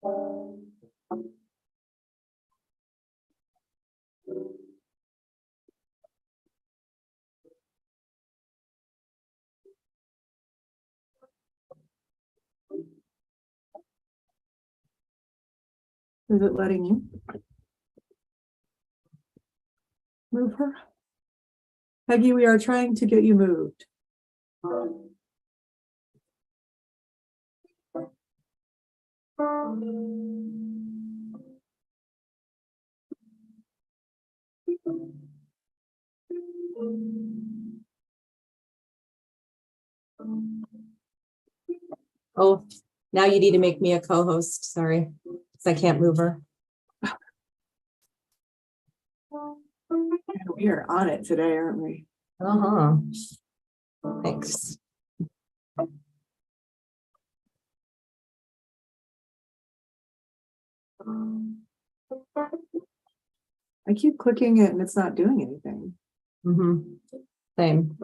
Is it letting you move her? Peggy, we are trying to get you moved. Oh, now you need to make me a co-host, sorry, because I can't move her. We are on it today, aren't we? Uh-huh. Thanks. I keep clicking it and it's not doing anything. Same.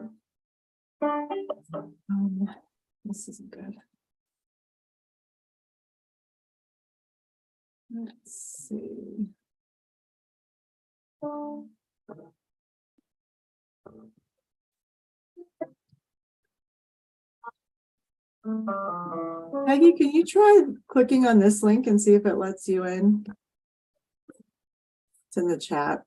This isn't good. Let's see. Peggy, can you try clicking on this link and see if it lets you in? It's in the chat.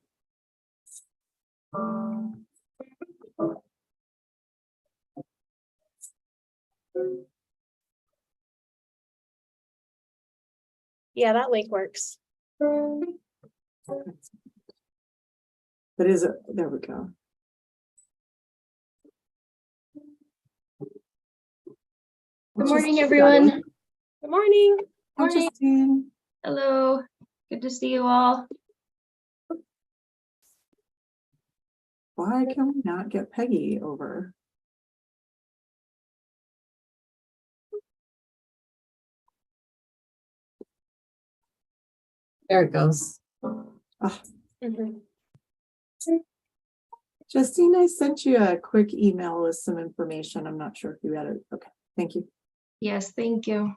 Yeah, that link works. But is it? There we go. Good morning, everyone. Good morning. Hi, Justine. Hello. Good to see you all. Why can we not get Peggy over? There it goes. Justine, I sent you a quick email with some information. I'm not sure if you had it. Okay, thank you. Yes, thank you.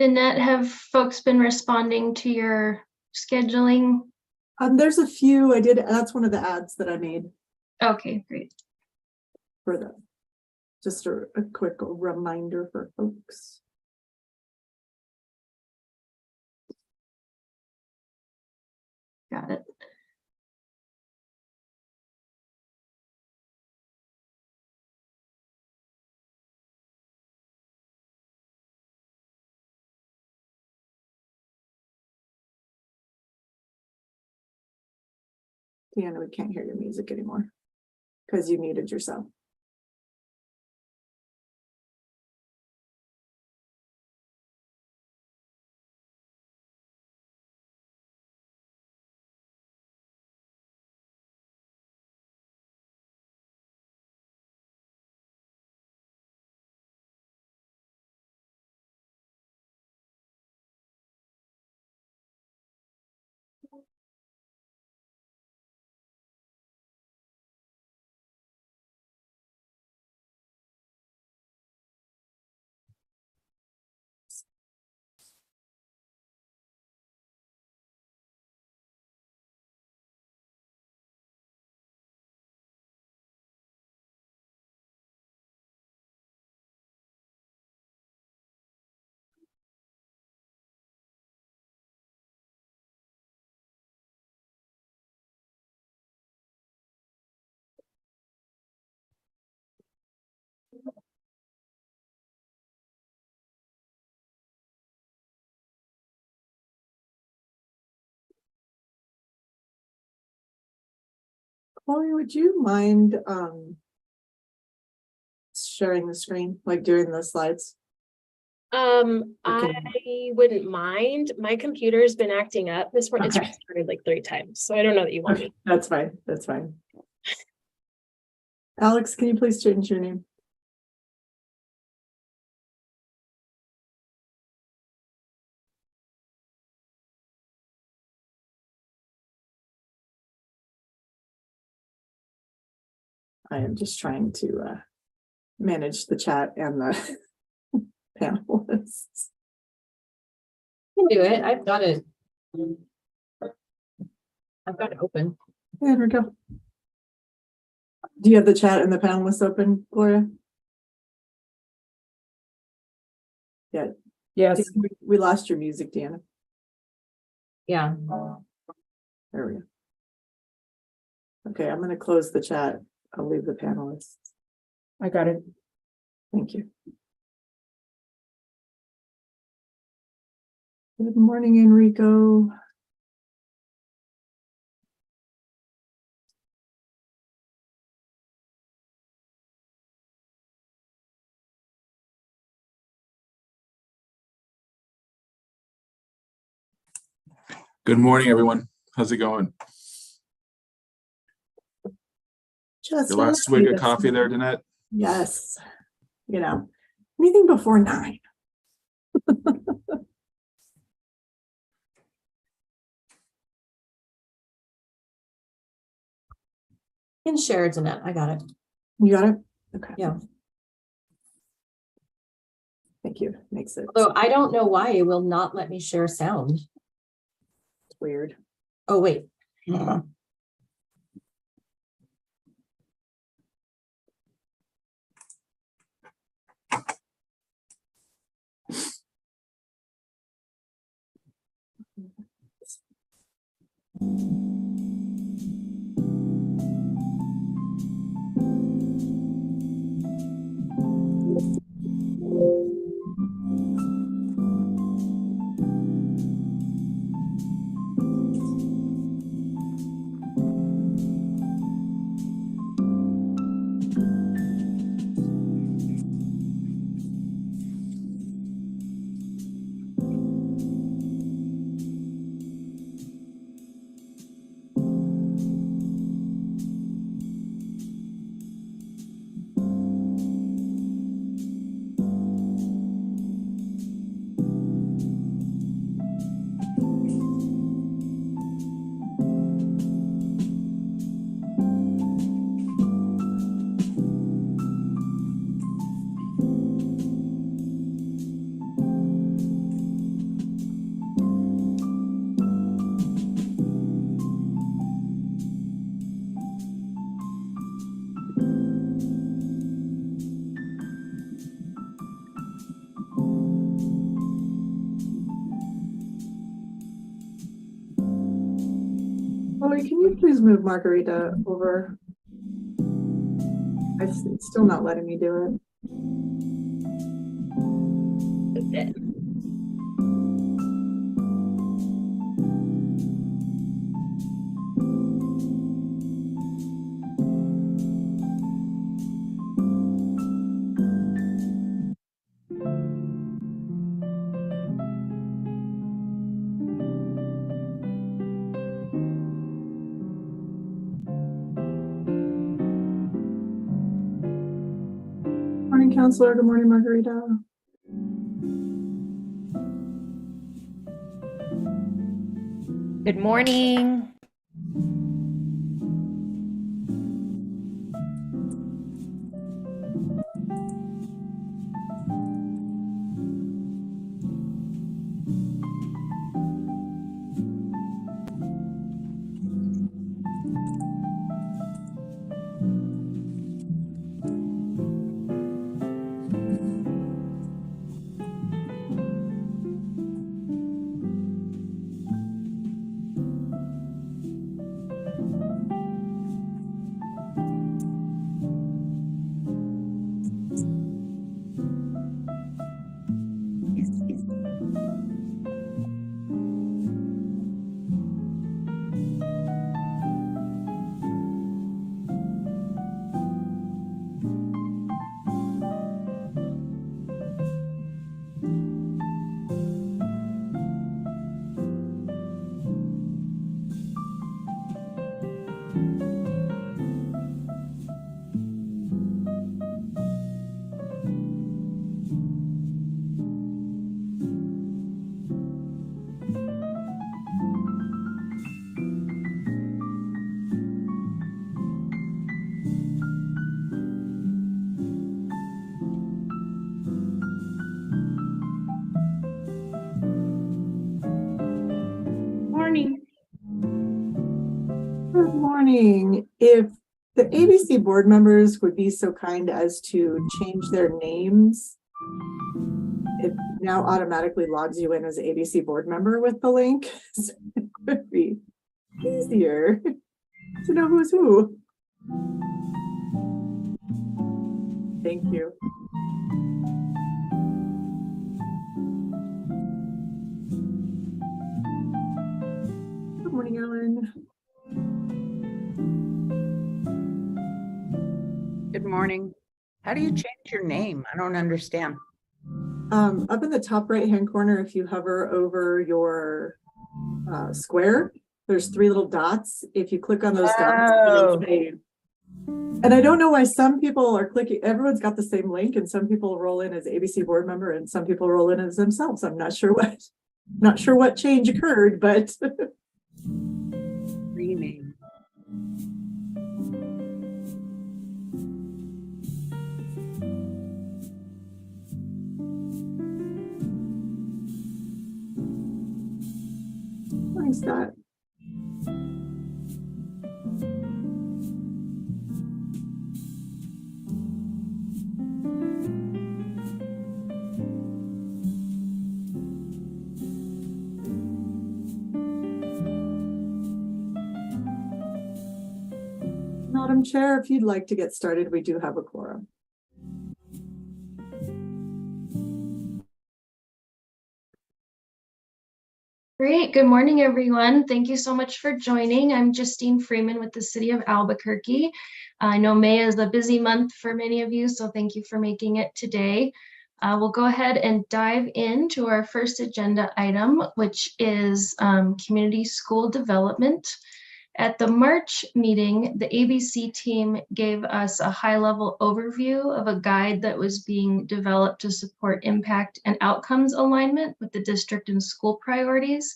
Danette, have folks been responding to your scheduling? There's a few I did. That's one of the ads that I made Okay, great. for the, just a quick reminder for folks. Got it. Deanna, we can't hear your music anymore because you muted yourself. Chloe, would you mind sharing the screen, like doing the slides? Okay. I wouldn't mind. My computer's been acting up. This one, it's Okay. restarted like 3 times, so I don't know that you want Okay, me. that's fine, that's fine. Alex, can you please change your name? I am just trying to manage the chat and the panelists. Can do it. I've got it. I've got it open. There we go. Do you have the chat and the panelists open, Gloria? Yeah. Yes, We lost your music, Deanna. Yeah. There we go. Okay, I'm gonna close the chat. I'll leave the panelists. I got it. Thank you. Good morning, Enrico. Good morning, everyone. How's it going? Just Your last swig of coffee there, Danette? Yes. You know, anything before 9. In share, Jeanette. I got it. You got it? Okay. Yeah. Thank you. Makes it Although I don't know why it will not let me share sound. weird. Oh, wait. Chloe, can you please move Margarita over? It's still not letting me do it. Morning, Counselor. Good morning, Margarita. Good morning. wondering if the ABC board members would be so kind as to change their names. It now automatically logs you in as an ABC board member with the link. So it would be easier to know who's who. Thank you. Good morning, Ellen. Good morning. How do you change your name? I don't understand. Up in the top right-hand corner, if you hover over your square, there's 3 little dots. If you click on those dots, it'll Oh. change. And I don't know why some people are clicking, everyone's got the same link, and some people roll in as ABC board member and some people roll in as themselves. I'm not sure what change occurred, but Rename. morning, Scott. Madam Chair, if you'd like to get started, we do have a quorum. Great. Good morning, everyone. Thank you so much for joining. I'm Justine Freeman with the City of Albuquerque. I know May is a busy month for many of you, so thank you for making it today. We'll go ahead and dive into our first agenda item, which is community school development. At the March meeting, the ABC team gave us a high-level overview of a guide that was being developed to support impact and outcomes alignment with the district and school priorities.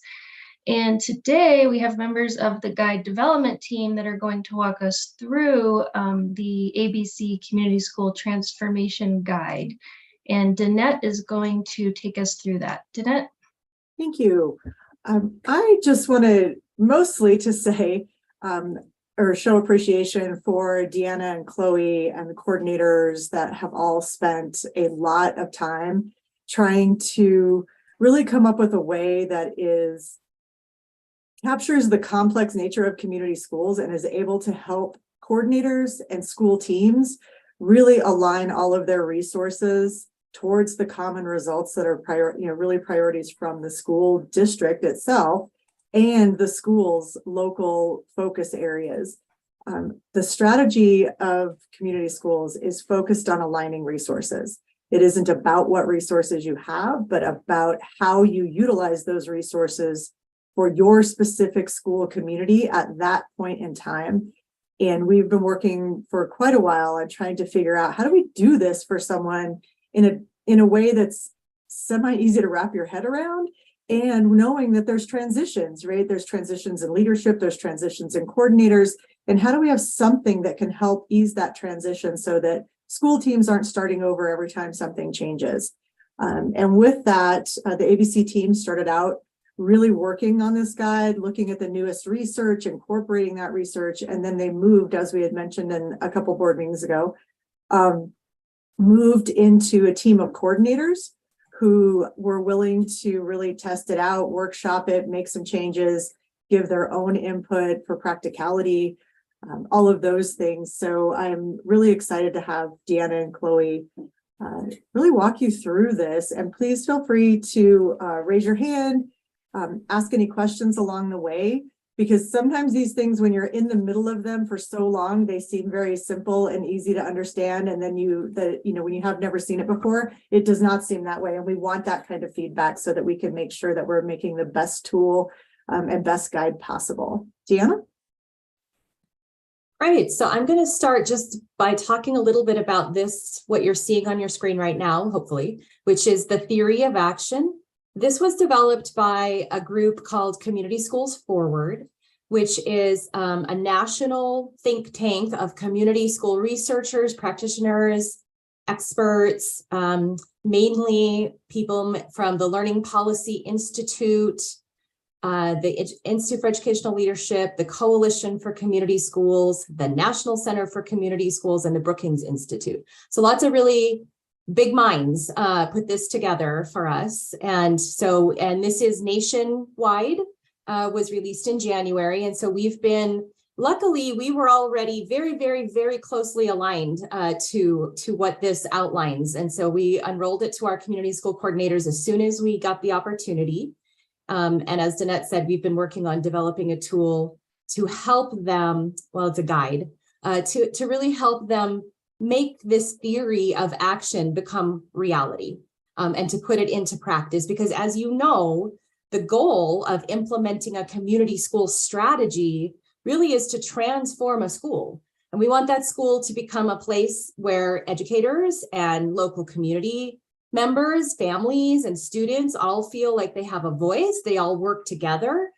And today we have members of the guide development team that are going to walk us through the ABC Community School Transformation Guide. And Danette is going to take us through that. Danette? Thank you. I just wanted mostly to say or show appreciation for Deanna and Chloe and the coordinators that have all spent a lot of time trying to really come up with a way that captures the complex nature of community schools and is able to help coordinators and school teams really align all of their resources towards the common results that are really priorities from the school district itself and the school's local focus areas. The strategy of community schools is focused on aligning resources. It isn't about what resources you have, but about how you utilize those resources for your specific school community at that point in time. And we've been working for quite a while on trying to figure out how do we do this for someone in a way that's semi-easy to wrap your head around, and knowing that there's transitions, right? There's transitions in leadership, there's transitions in coordinators, and how do we have something that can help ease that transition so that school teams aren't starting over every time something changes. And with that, the ABC team started out really working on this guide, looking at the newest research, incorporating that research, and then they moved, as we had mentioned in a couple board meetings ago, moved into a team of coordinators who were willing to really test it out, workshop it, make some changes, give their own input for practicality, all of those things. So I'm really excited to have Deanna and Chloe really walk you through this. And please feel free to raise your hand, ask any questions along the way, because sometimes these things, when you're in the middle of them for so long, they seem very simple and easy to understand. And then when you have never seen it before, it does not seem that way. And we want that kind of feedback so that we can make sure that we're making the best tool and best guide possible. Deanna? Right, so I'm going to start just by talking a little bit about this, what you're seeing on your screen right now, hopefully, which is the theory of action. This was developed by a group called Community Schools Forward, which is a national think tank of community school researchers, practitioners, experts, mainly people from the Learning Policy Institute, the Institute for Educational Leadership, the Coalition for Community Schools, the National Center for Community Schools, and the Brookings Institute. So lots of really big minds put this together for us. And this is nationwide, was released in January. And so luckily, we were already very, very, very closely aligned to what this outlines. And so we unrolled it to our community school coordinators as soon as we got the opportunity. And as Danette said, we've been working on developing a tool to help them, well, it's a guide, to really help them make this theory of action become reality, and to put it into practice. Because as you know, the goal of implementing a community school strategy really is to transform a school. And we want that school to become a place where educators and local community members, families, and students all feel like they have a voice. They all work together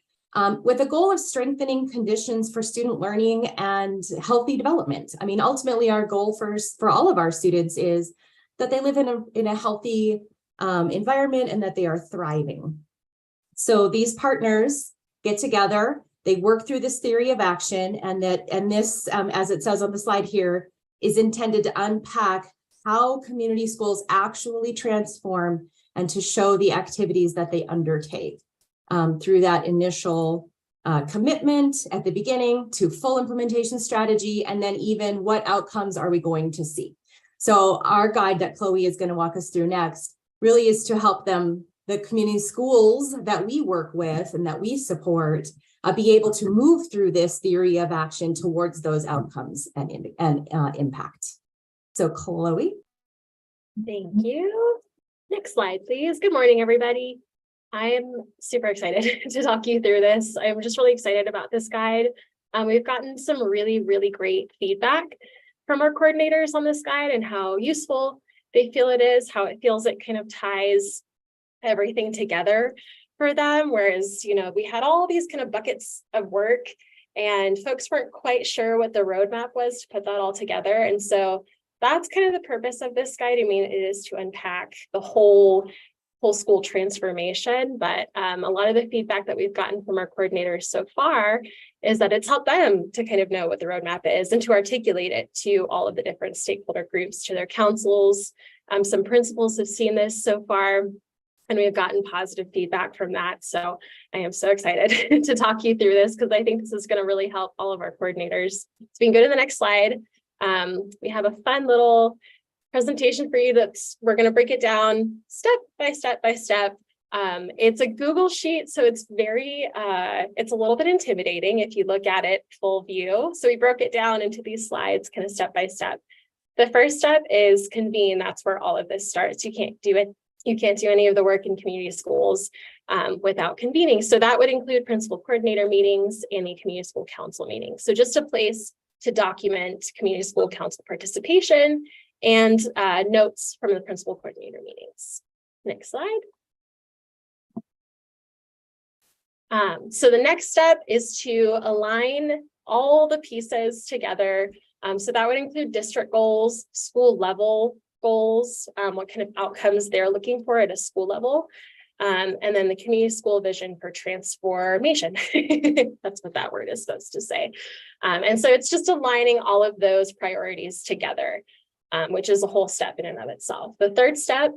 with the goal of strengthening conditions for student learning and healthy development. I mean, ultimately, our goal for all of our students is that they live in a healthy environment and that they are thriving. So these partners get together, they work through this theory of action, and this, as it says on the slide here, is intended to unpack how community schools actually transform and to show the activities that they undertake through that initial commitment at the beginning to full implementation strategy, and then even what outcomes are we going to see. So our guide that Chloe is going to walk us through next really is to help them, the community schools that we work with and that we support, be able to move through this theory of action towards those outcomes and impact. So Chloe. Thank you. Next slide, please. Good morning, everybody. I'm super excited to talk you through this. I'm just really excited about this guide. We've gotten some really, really great feedback from our coordinators on this guide and how useful they feel it is, how it feels it kind of ties everything together for them. Whereas, we had all these kind of buckets of work and folks weren't quite sure what the roadmap was to put that all together. And so that's kind of the purpose of this guide. I mean, it is to unpack the whole school transformation, but a lot of the feedback that we've gotten from our coordinators so far is that it's helped them to kind of know what the roadmap is and to articulate it to all of the different stakeholder groups, to their councils. Some principals have seen this so far, and we've gotten positive feedback from that. So I am so excited to talk you through this because I think this is going to really help all of our coordinators. So we can go to the next slide. We have a fun little presentation for you that we're going to break it down step by step by step. It's a Google sheet, so it's it's a little bit intimidating if you look at it full view. So we broke it down into these slides kind of step by step. The first step is convene. That's where all of this starts. You can't do it. You can't do any of the work in community schools without convening. So that would include principal coordinator meetings and the community school council meetings. So just a place to document community school council participation and notes from the principal coordinator meetings. Next slide. So the next step is to align all the pieces together. So that would include district goals, school level goals, what kind of outcomes they're looking for at a school level, and then the community school vision for transformation. That's what that word is supposed to say. And so it's just aligning all of those priorities together, which is a whole step in and of itself. The third step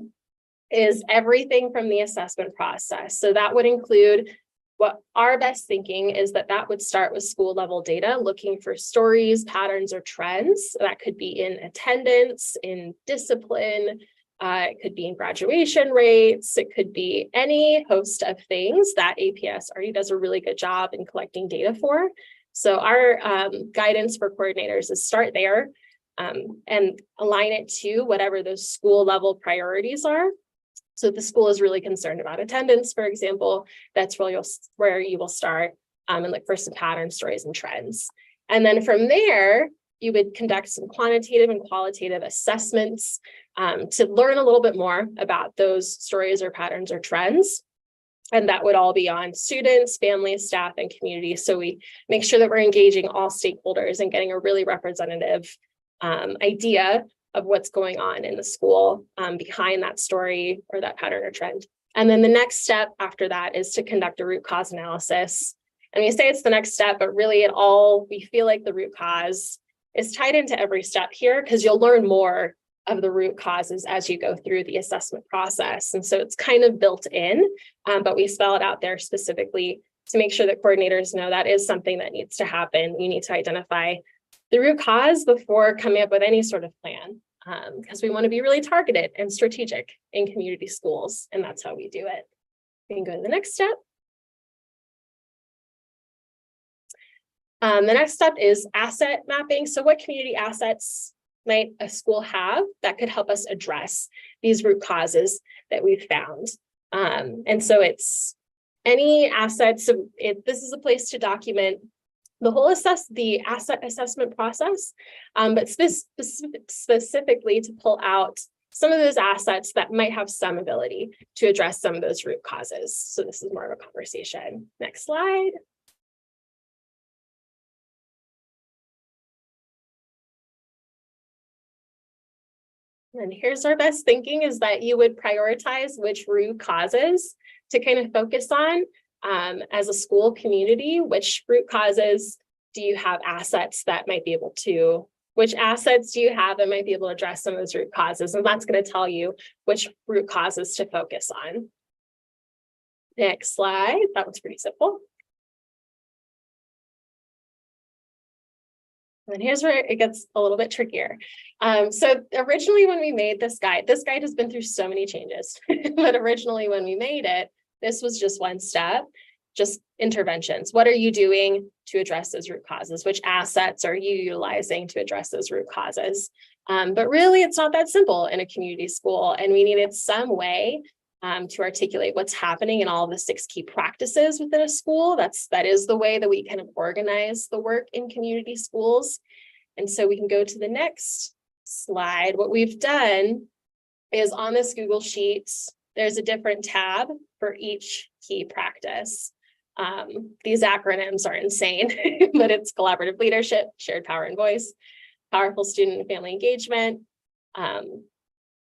is everything from the assessment process. So that would include what our best thinking is that would start with school level data, looking for stories, patterns, or trends. That could be in attendance, in discipline, it could be in graduation rates, it could be any host of things that APS already does a really good job in collecting data for. So our guidance for coordinators is start there and align it to whatever those school level priorities are. So if the school is really concerned about attendance, for example, that's where you will start and look for some patterns, stories, and trends. And then from there, you would conduct some quantitative and qualitative assessments to learn a little bit more about those stories or patterns or trends. And that would all be on students, families, staff, and community. So we make sure that we're engaging all stakeholders and getting a really representative idea of what's going on in the school behind that story or that pattern or trend. And then the next step after that is to conduct a root cause analysis. And we say it's the next step, but really we feel like the root cause is tied into every step here, because you'll learn more of the root causes as you go through the assessment process. And so it's kind of built in, but we spell it out there specifically to make sure that coordinators know that is something that needs to happen. You need to identify the root cause before coming up with any sort of plan, because we want to be really targeted and strategic in community schools, and that's how we do it. We can go to the next step. The next step is asset mapping. So what community assets might a school have that could help us address these root causes that we've found? And so it's any assets. So this is a place to document the whole the asset assessment process, but specifically to pull out some of those assets that might have some ability to address some of those root causes. So this is more of a conversation. Next slide. And here's our best thinking is that you would prioritize which root causes to kind of focus on as a school community. Which root causes do you have assets that might be able to, which assets do you have that might be able to address some of those root causes? And that's going to tell you which root causes to focus on. Next slide. That was pretty simple. And here's where it gets a little bit trickier. So originally when we made this guide has been through so many changes, but originally when we made it, this was just one step, just interventions. What are you doing to address those root causes? Which assets are you utilizing to address those root causes? But really, it's not that simple in a community school, and we needed some way to articulate what's happening in all the 6 key practices within a school. That is the way that we kind of organize the work in community schools. And so we can go to the next slide. What we've done is on this Google Sheets, there's a different tab for each key practice. These acronyms are insane, but it's collaborative leadership, shared power and voice, powerful student and family engagement,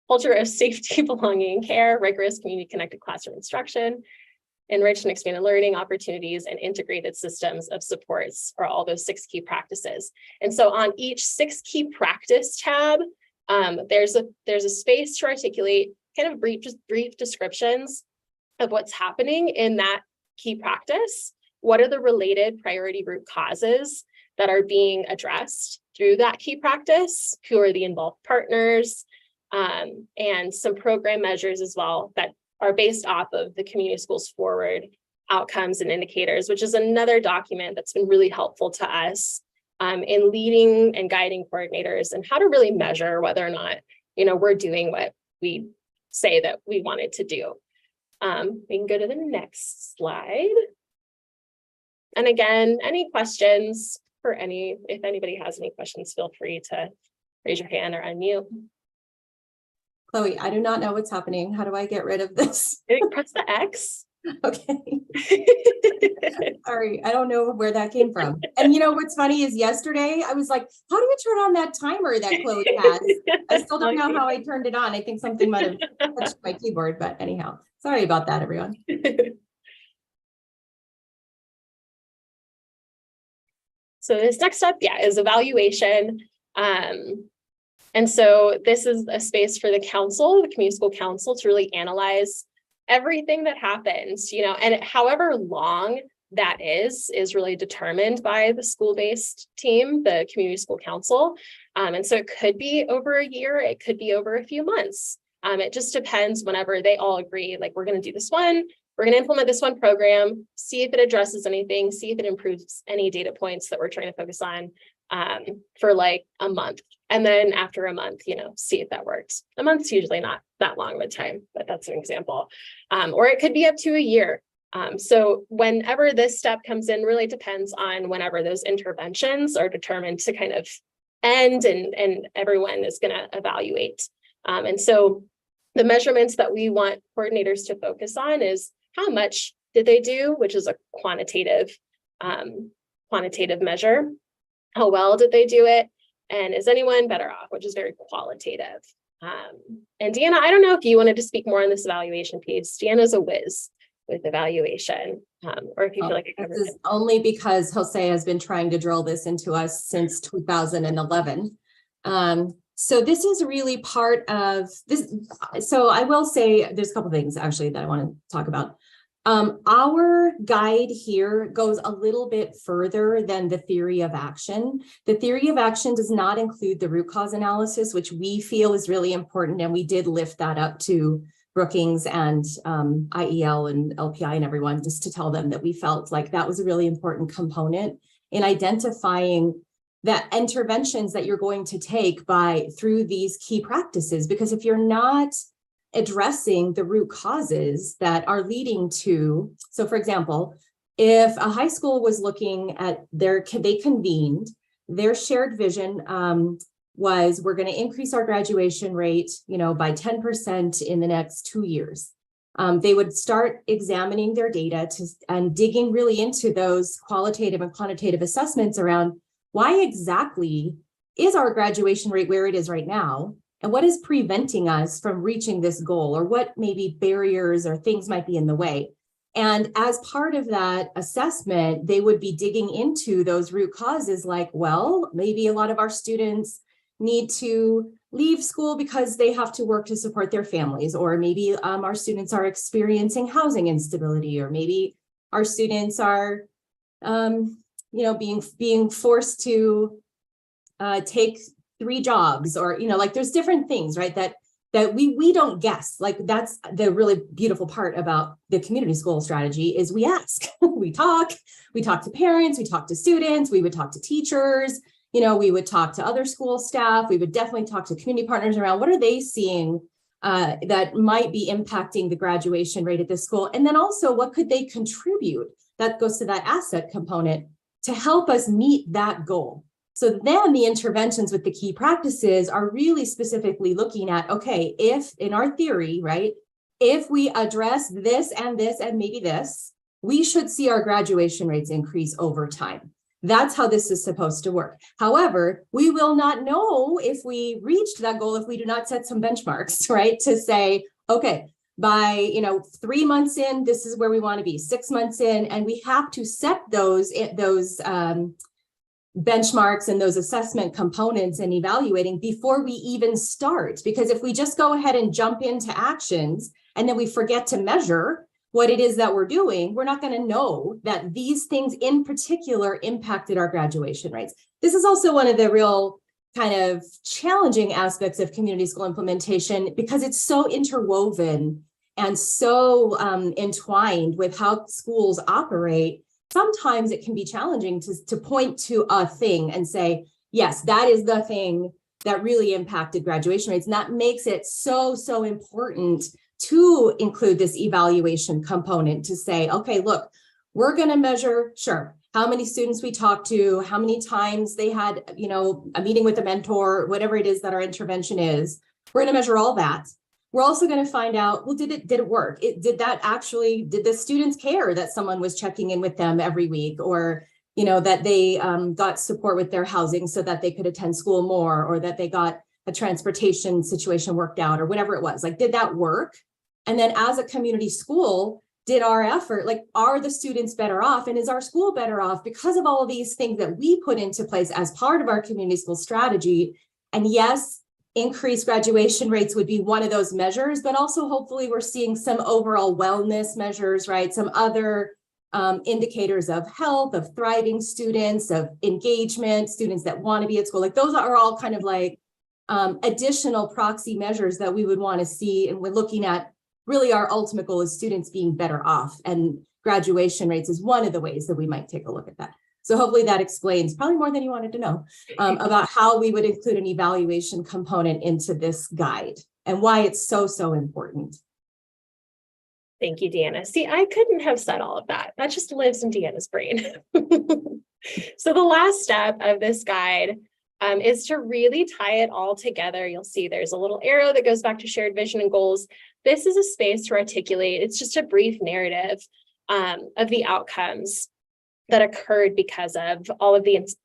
culture of safety, belonging, and care, rigorous community-connected classroom instruction, enriched and expanded learning opportunities, and integrated systems of supports are all those 6 key practices. And so on each 6 key practice tab, there's a space to articulate kind of brief descriptions of what's happening in that key practice. What are the related priority root causes that are being addressed through that key practice? Who are the involved partners? And some program measures as well that are based off of the Community Schools Forward outcomes and indicators, which is another document that's been really helpful to us in leading and guiding coordinators and how to really measure whether or not, we're doing what we say that we wanted to do. We can go to the next slide. And again, any questions if anybody has any questions, feel free to raise your hand or unmute. Chloe, I do not know what's happening. How do I get rid of this? Press the X. Okay. Sorry, I don't know where that came from. And what's funny is yesterday I was like, how do you turn on that timer that Chloe has? I still don't know how I turned it on. I think something might have touched my keyboard, but anyhow, sorry about that, everyone. So this next step, is evaluation. And so this is a space for the council, the community school council, to really analyze everything that happens, and however long that is really determined by the school-based team, the community school council. And so it could be over a year, it could be over a few months. It just depends whenever they all agree, like, we're going to do this one, we're going to implement this one program, see if it addresses anything, see if it improves any data points that we're trying to focus on for like a month. And then after a month, see if that works. A month's usually not that long of a time, but that's an example. Or it could be up to a year. So whenever this step comes in, really depends on whenever those interventions are determined to kind of end and everyone is going to evaluate. And so the measurements that we want coordinators to focus on is how much did they do, which is a quantitative measure. How well did they do it? and is anyone better off, which is very qualitative. And Deanna, I don't know if you wanted to speak more on this evaluation piece. Deanna's a whiz with evaluation, or if you feel like I covered This it. is only because Jose has been trying to drill this into us since 2011. So this is really part of this. So I will say there's a couple things actually that I want to talk about. Our guide here goes a little bit further than the theory of action. The theory of action does not include the root cause analysis, which we feel is really important. And we did lift that up to Brookings and IEL and LPI and everyone, just to tell them that we felt like that was a really important component in identifying that interventions that you're going to take through these key practices. Because if you're not addressing the root causes that are leading to, so for example, if a high school was looking at they convened, their shared vision was, we're going to increase our graduation rate, by 10% in the next 2 years. They would start examining their data and digging really into those qualitative and quantitative assessments around why exactly is our graduation rate where it is right now, and what is preventing us from reaching this goal, or what maybe barriers or things might be in the way. And as part of that assessment, they would be digging into those root causes, like, well, maybe a lot of our students need to leave school because they have to work to support their families, or maybe our students are experiencing housing instability, or maybe our students are being forced to take 3 jobs, or like there's different things, right, that we don't guess. Like, that's the really beautiful part about the community school strategy, is we ask. we talk to parents, we talk to students, we would talk to teachers, we would talk to other school staff, we would definitely talk to community partners around what are they seeing that might be impacting the graduation rate at this school, and then also what could they contribute, that goes to that asset component, to help us meet that goal. So then the interventions with the key practices are really specifically looking at, okay, if in our theory, right, if we address this and this and maybe this, we should see our graduation rates increase over time. That's how this is supposed to work. However, we will not know if we reached that goal if we do not set some benchmarks, right, to say, okay, by 3 months in, this is where we want to be, 6 months in, and we have to set those benchmarks and those assessment components and evaluating before we even start. Because if we just go ahead and jump into actions and then we forget to measure what it is that we're doing, we're not going to know that these things in particular impacted our graduation rates. This is also one of the real kind of challenging aspects of community school implementation, because it's so interwoven and so entwined with how schools operate. Sometimes it can be challenging to point to a thing and say, yes, that is the thing that really impacted graduation rates. And that makes it so important to include this evaluation component, to say, okay, look, we're going to measure, sure, how many students we talked to, how many times they had, a meeting with a mentor, whatever it is that our intervention is. We're going to measure all that. We're also going to find out, well, did it work? Did the students care that someone was checking in with them every week, or, that they got support with their housing so that they could attend school more, or that they got a transportation situation worked out, or whatever it was. Like, did that work? And then as a community school, did our effort, like, are the students better off? And is our school better off because of all of these things that we put into place as part of our community school strategy? And yes, increased graduation rates would be one of those measures, but also hopefully we're seeing some overall wellness measures, right? Some other indicators of health, of thriving students, of engagement, students that want to be at school. Like, those are all kind of like additional proxy measures that we would want to see. And we're looking at really our ultimate goal is students being better off, and graduation rates is one of the ways that we might take a look at that. So hopefully that explains, probably more than you wanted to know, about how we would include an evaluation component into this guide and why it's so important. Thank you, Deanna. See, I couldn't have said all of that. That just lives in Deanna's brain. So the last step of this guide is to really tie it all together. You'll see there's a little arrow that goes back to shared vision and goals. This is a space to articulate. It's just a brief narrative of the outcomes that occurred because of all of these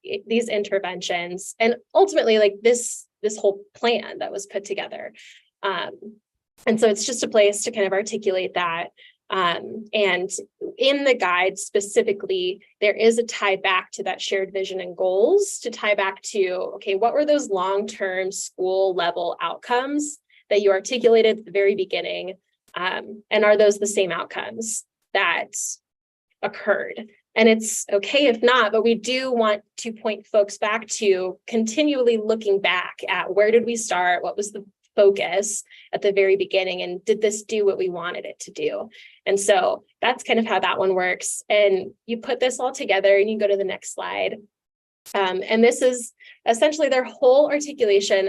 interventions, and ultimately like this whole plan that was put together. And so it's just a place to kind of articulate that. And in the guide specifically, there is a tie back to that shared vision and goals, to tie back to, okay, what were those long-term school level outcomes that you articulated at the very beginning? And are those the same outcomes that occurred? And it's okay if not, but we do want to point folks back to continually looking back at where did we start? What was the focus at the very beginning? And did this do what we wanted it to do? And so that's kind of how that one works. And you put this all together and you go to the next slide. And this is essentially their whole articulation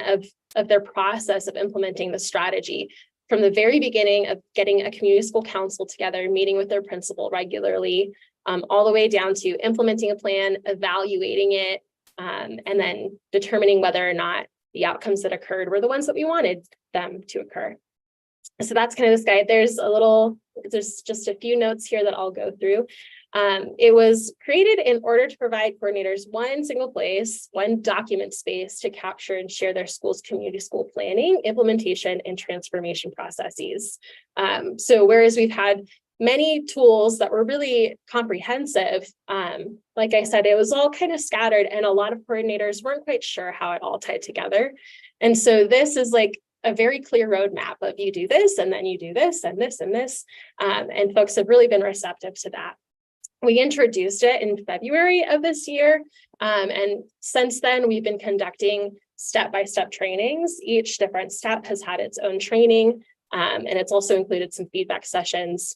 of their process of implementing the strategy, from the very beginning of getting a community school council together, meeting with their principal regularly, all the way down to implementing a plan, evaluating it, and then determining whether or not the outcomes that occurred were the ones that we wanted them to occur. So that's kind of this guide. There's just a few notes here that I'll go through. It was created in order to provide coordinators one single place, one document space to capture and share their school's community school planning, implementation, and transformation processes. So whereas we've had many tools that were really comprehensive, like I said, it was all kind of scattered, and a lot of coordinators weren't quite sure how it all tied together. And so this is like a very clear roadmap of you do this, and then you do this, and this, and this. And folks have really been receptive to that. We introduced it in February of this year. And since then, we've been conducting step-by-step trainings. Each different step has had its own training, and it's also included some feedback sessions.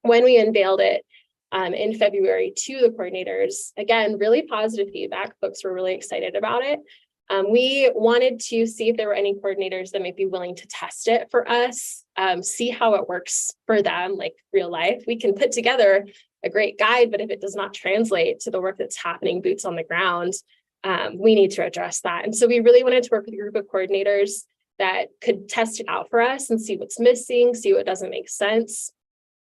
When we unveiled it in February to the coordinators, again, really positive feedback. Folks were really excited about it. We wanted to see if there were any coordinators that might be willing to test it for us, see how it works for them, like real life. We can put together a great guide, but if it does not translate to the work that's happening boots on the ground, we need to address that. And so we really wanted to work with a group of coordinators that could test it out for us and see what's missing, see what doesn't make sense.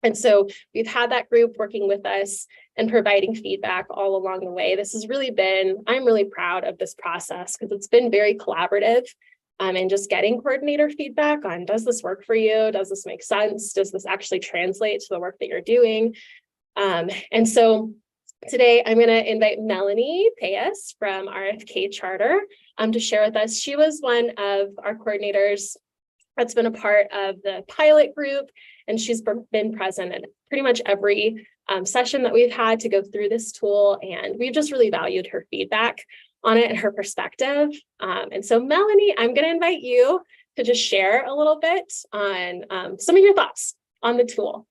And so we've had that group working with us and providing feedback all along the way. This has really been, I'm really proud of this process because it's been very collaborative, and just getting coordinator feedback on, does this work for you? Does this make sense? Does this actually translate to the work that you're doing? And so today I'm going to invite Melanie Payas from RFK Charter to share with us. She was one of our coordinators that's been a part of the pilot group, and she's been present at pretty much every session that we've had to go through this tool, and we've just really valued her feedback on it and her perspective. And so Melanie, I'm going to invite you to just share a little bit on some of your thoughts on the tool.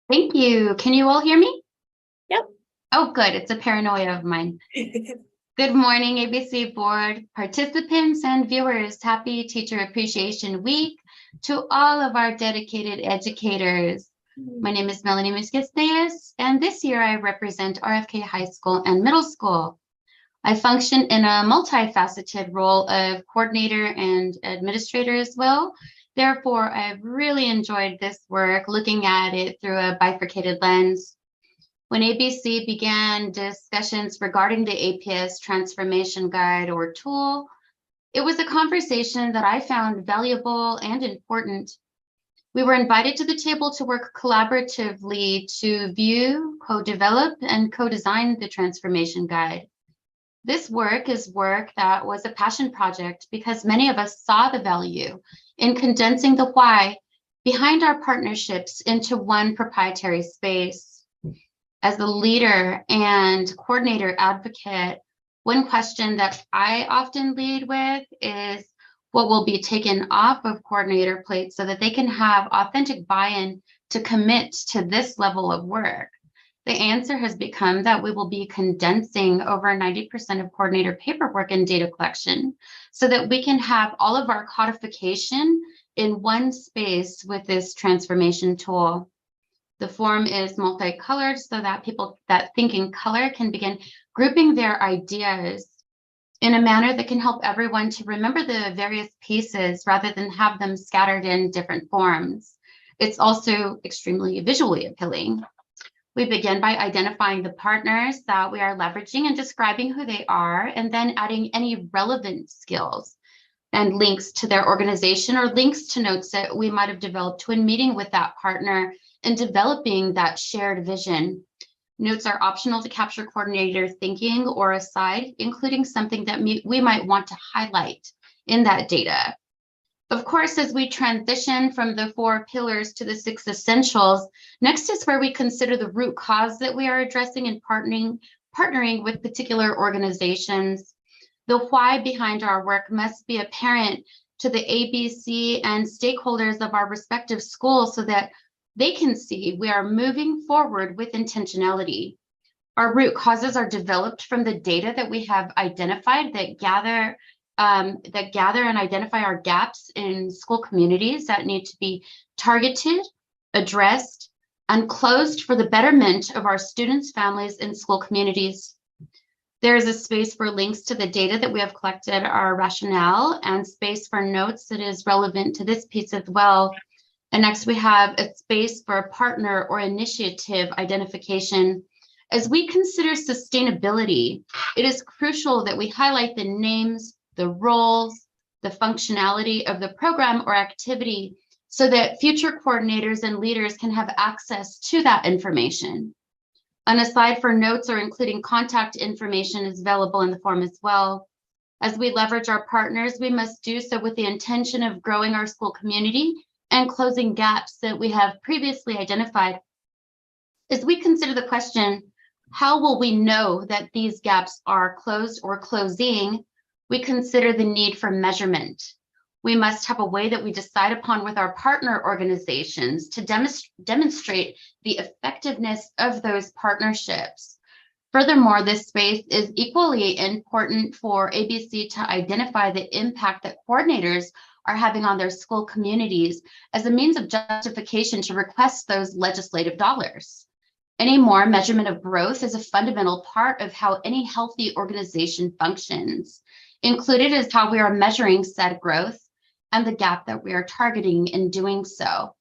Thank you. Can you all hear me? Yep. Oh, good. It's a paranoia of mine. Good morning, ABC board participants and viewers. Happy Teacher Appreciation Week to all of our dedicated educators. My name is Melanie Musquez, and this year I represent RFK High School and Middle School. I function in a multifaceted role of coordinator and administrator as well. Therefore, I've really enjoyed this work, looking at it through a bifurcated lens. When ABC began discussions regarding the APS transformation guide or tool, it was a conversation that I found valuable and important. We were invited to the table to work collaboratively to view, co-develop, and co-design the transformation guide. This work is work that was a passion project because many of us saw the value in condensing the why behind our partnerships into one proprietary space. As the leader and coordinator advocate, one question that I often lead with is what will be taken off of coordinator plates so that they can have authentic buy-in to commit to this level of work. The answer has become that we will be condensing over 90% of coordinator paperwork and data collection so that we can have all of our codification in one space with this transformation tool. The form is multicolored so that people that think in color can begin grouping their ideas in a manner that can help everyone to remember the various pieces rather than have them scattered in different forms. It's also extremely visually appealing. We begin by identifying the partners that we are leveraging and describing who they are, and then adding any relevant skills and links to their organization or links to notes that we might have developed when meeting with that partner and developing that shared vision. Notes are optional to capture coordinator thinking or aside, including something that we might want to highlight in that data. Of course, as we transition from the 4 pillars to the 6 essentials, next is where we consider the root cause that we are addressing and partnering with particular organizations. The why behind our work must be apparent to the ABC and stakeholders of our respective schools so that they can see we are moving forward with intentionality. Our root causes are developed from the data that we have identified that gather and identify our gaps in school communities that need to be targeted, addressed, and closed for the betterment of our students, families, and school communities. There is a space for links to the data that we have collected, our rationale, and space for notes that is relevant to this piece as well. And next we have a space for a partner or initiative identification. As we consider sustainability, it is crucial that we highlight the names, the roles, the functionality of the program or activity so that future coordinators and leaders can have access to that information. An aside for notes or including contact information is available in the form as well. As we leverage our partners, we must do so with the intention of growing our school community and closing gaps that we have previously identified. As we consider the question, how will we know that these gaps are closed or closing? We consider the need for measurement. We must have a way that we decide upon with our partner organizations to demonstrate the effectiveness of those partnerships. Furthermore, this space is equally important for ABC to identify the impact that coordinators are having on their school communities as a means of justification to request those legislative dollars. Any more measurement of growth is a fundamental part of how any healthy organization functions. Included is how we are measuring said growth and the gap that we are targeting in doing so.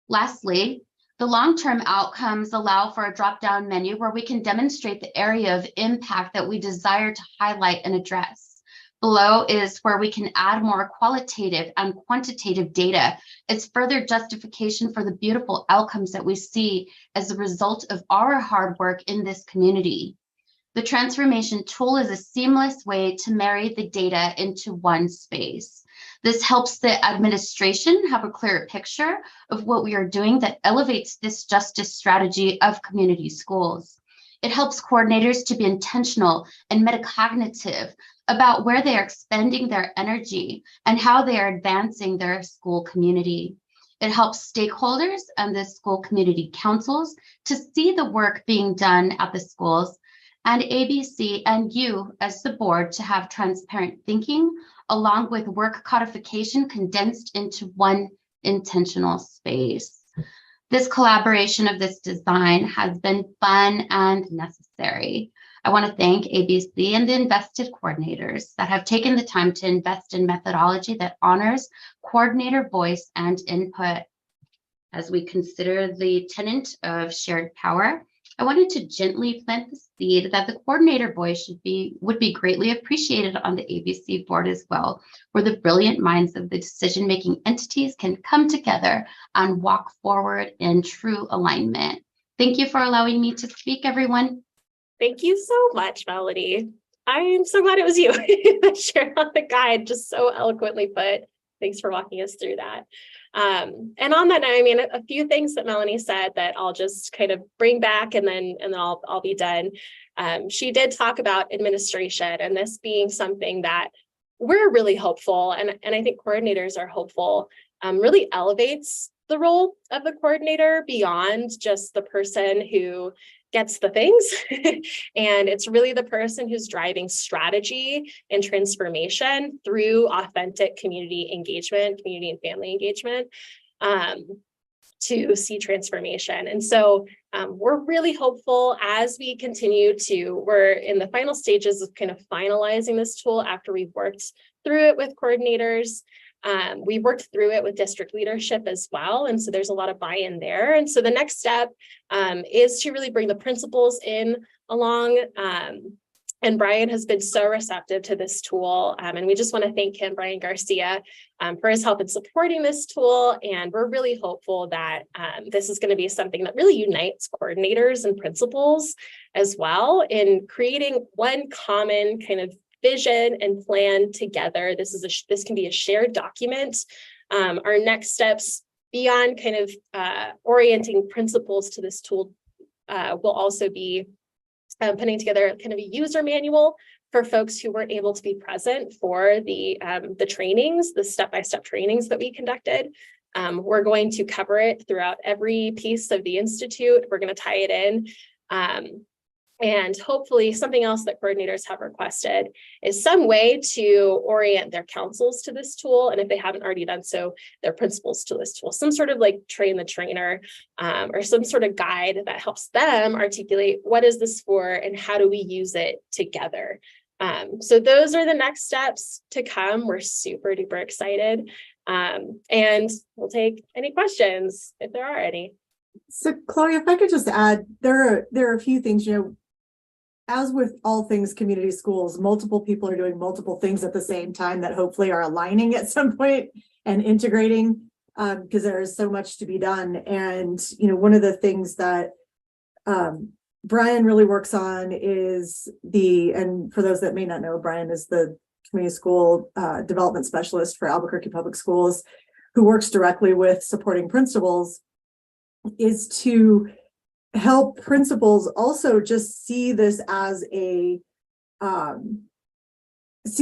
Lastly, the long-term outcomes allow for a drop-down menu where we can demonstrate the area of impact that we desire to highlight and address. Below is where we can add more qualitative and quantitative data as further justification for the beautiful outcomes that we see as a result of our hard work in this community. The transformation tool is a seamless way to marry the data into one space. This helps the administration have a clearer picture of what we are doing that elevates this justice strategy of community schools. It helps coordinators to be intentional and metacognitive about where they are expending their energy and how they are advancing their school community. It helps stakeholders and the school community councils to see the work being done at the schools, and ABC and you as the board to have transparent thinking along with work codification condensed into one intentional space. This collaboration of this design has been fun and necessary. I want to thank ABC and the invested coordinators that have taken the time to invest in methodology that honors coordinator voice and input. As we consider the tenet of shared power, I wanted to gently plant the seed that the coordinator voice would be greatly appreciated on the ABC board as well, where the brilliant minds of the decision-making entities can come together and walk forward in true alignment. Thank you for allowing me to speak, everyone. Thank you so much, Melody. I'm so glad it was you that shared on the guide, just so eloquently put. Thanks for walking us through that. And on that note, I mean, a few things that Melanie said that I'll just kind of bring back and then I'll be done. She did talk about administration and this being something that we're really hopeful, and I think coordinators are hopeful, really elevates the role of the coordinator beyond just the person who gets the things. And it's really the person who's driving strategy and transformation through authentic community engagement, community and family engagement, to see transformation. And so we're really hopeful as we continue we're in the final stages of kind of finalizing this tool after we've worked through it with coordinators. We worked through it with district leadership as well. And so there's a lot of buy-in there. And so the next step is to really bring the principals in along. And Brian has been so receptive to this tool. And we just want to thank him, Brian Garcia, for his help in supporting this tool. And we're really hopeful that this is going to be something that really unites coordinators and principals as well in creating one common kind of vision and plan together. This can be a shared document. Our next steps beyond kind of orienting principals to this tool will also be putting together kind of a user manual for folks who weren't able to be present for the trainings, the step-by-step trainings that we conducted. We're going to cover it throughout every piece of the Institute. We're going to tie it in. And hopefully something else that coordinators have requested is some way to orient their councils to this tool. And if they haven't already done so, their principals to this tool, some sort of like train the trainer or some sort of guide that helps them articulate what is this for and how do we use it together. So those are the next steps to come. We're super duper excited. And we'll take any questions if there are any. So Chloe, if I could just add, there are a few things, as with all things community schools, multiple people are doing multiple things at the same time that hopefully are aligning at some point and integrating because there is so much to be done. And, one of the things that Brian really works on is and for those that may not know, Brian is the community school development specialist for Albuquerque Public Schools, who works directly with supporting principals, is to help principals also just see this as see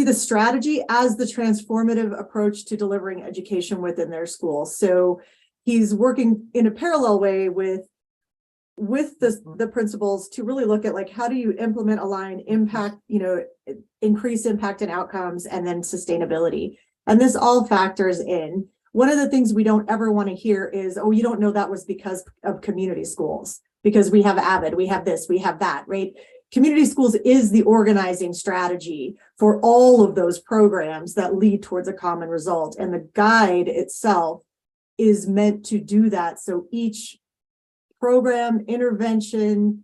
the strategy as the transformative approach to delivering education within their school. So he's working in a parallel way with the principals to really look at how do you implement, align, impact, increase impact and outcomes, and then sustainability. And this all factors in. One of the things we don't ever want to hear is, oh, you don't know that was because of community schools. Because we have AVID, we have this, we have that, right? Community schools is the organizing strategy for all of those programs that lead towards a common result. And the guide itself is meant to do that. So each program, intervention,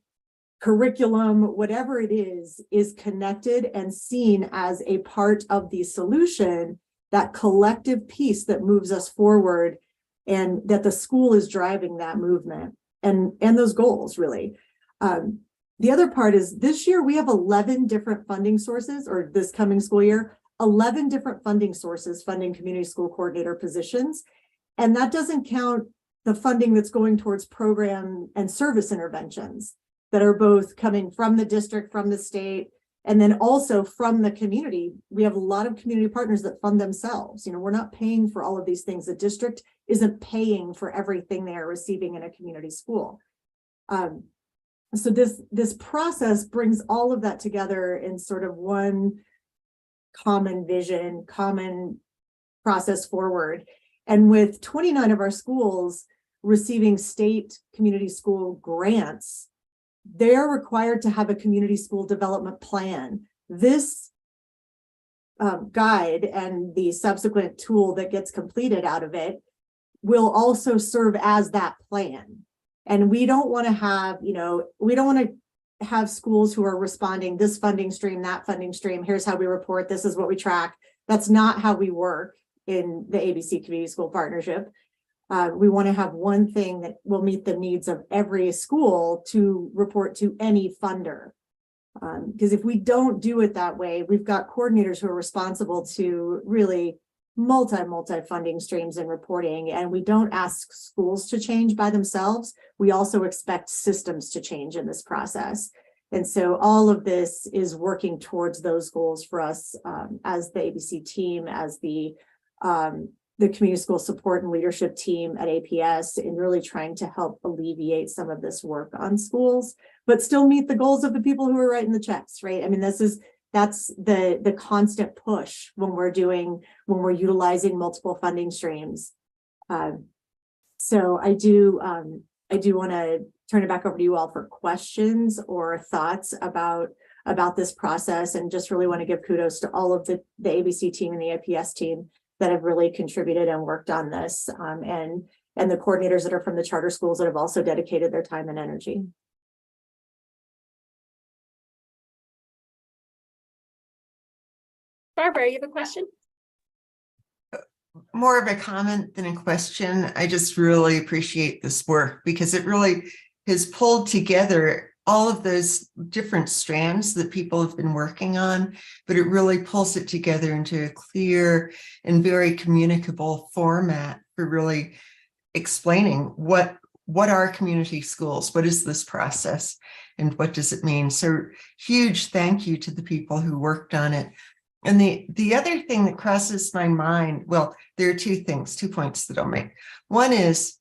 curriculum, whatever it is connected and seen as a part of the solution, that collective piece that moves us forward, and that the school is driving that movement. And those goals, really. The other part is this year we have 11 different funding sources, or this coming school year, 11 different funding sources funding community school coordinator positions. And that doesn't count the funding that's going towards program and service interventions that are both coming from the district, from the state, and then also from the community. We have a lot of community partners that fund themselves. We're not paying for all of these things. The district isn't paying for everything they are receiving in a community school. So this process brings all of that together in sort of one common vision, common process forward. And with 29 of our schools receiving state community school grants, they're required to have a community school development plan. This guide and the subsequent tool that gets completed out of it will also serve as that plan. And we don't want to have, we don't want to have schools who are responding this funding stream, that funding stream. Here's how we report. This is what we track. That's not how we work in the ABC Community School Partnership. We want to have one thing that will meet the needs of every school to report to any funder. Because if we don't do it that way, we've got coordinators who are responsible to really multi funding streams and reporting, and we don't ask schools to change by themselves. We also expect systems to change in this process. And so all of this is working towards those goals for us as the ABC team, as the community school support and leadership team at APS, in really trying to help alleviate some of this work on schools, but still meet the goals of the people who are writing the checks, right? I mean, that's the constant push when we're utilizing multiple funding streams. So I do want to turn it back over to you all for questions or thoughts about this process, and just really want to give kudos to all of the ABC team and the APS team that have really contributed and worked on this, and the coordinators that are from the charter schools that have also dedicated their time and energy. Barbara, you have a question? More of a comment than a question. I just really appreciate this work because it really has pulled together all of those different strands that people have been working on, but it really pulls it together into a clear and very communicable format for really explaining what are community schools, what is this process, and what does it mean. So huge thank you to the people who worked on it. And the other thing that crosses my mind, well, there are two points that I'll make. One is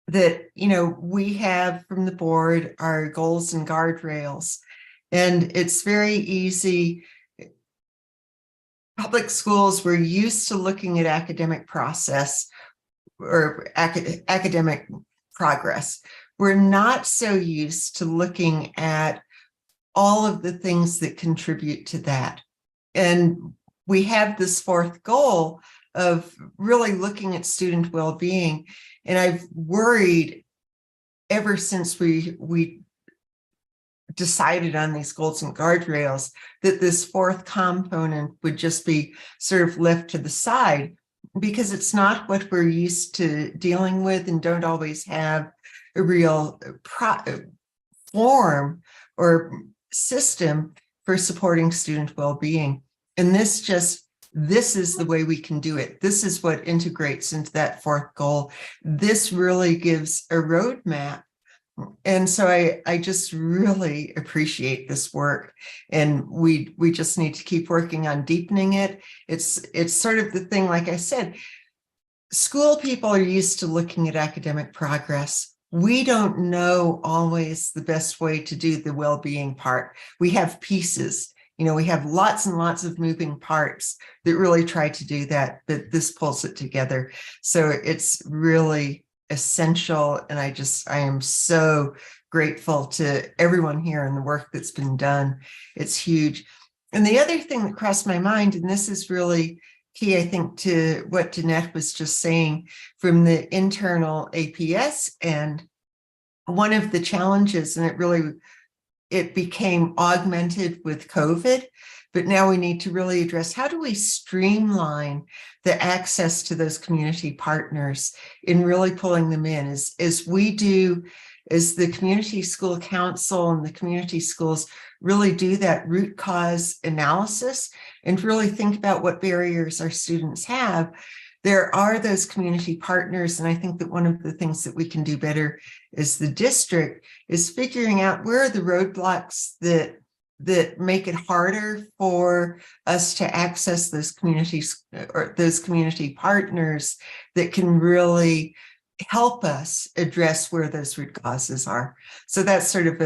that, we have from the board our goals and guardrails, and it's very easy. Public schools, we're used to looking at academic process or academic progress. We're not so used to looking at all of the things that contribute to that. And we have this fourth goal of really looking at student well-being. And I've worried ever since we decided on these goals and guardrails that this fourth component would just be sort of left to the side, because it's not what we're used to dealing with and don't always have a real form or system for supporting student well-being. And this is the way we can do it. This is what integrates into that fourth goal. This really gives a roadmap. And so I just really appreciate this work, and we just need to keep working on deepening it. It's sort of the thing, like I said, school people are used to looking at academic progress. We don't know always the best way to do the well-being part. We have pieces, we have lots and lots of moving parts that really try to do that, but this pulls it together. So it's really essential. And I am so grateful to everyone here and the work that's been done. It's huge. And the other thing that crossed my mind, and this is really key, I think, to what Danette was just saying from the internal APS end, one of the challenges, and it became augmented with COVID, but now we need to really address, how do we streamline the access to those community partners in really pulling them in as the community school council and the community schools really do that root cause analysis and really think about what barriers our students have. There are those community partners, and I think that one of the things that we can do better as the district is figuring out where are the roadblocks that make it harder for us to access those communities or those community partners that can really help us address where those root causes are. So that's sort of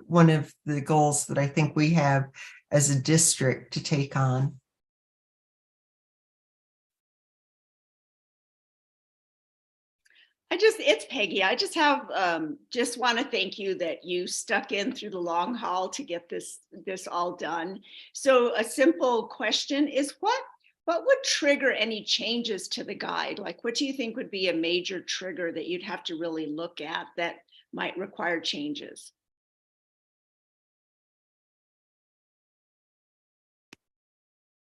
one of the goals that I think we have as a district to take on. It's Peggy. I just want to thank you that you stuck in through the long haul to get this all done. So a simple question is, what would trigger any changes to the guide? Like, what do you think would be a major trigger that you'd have to really look at that might require changes?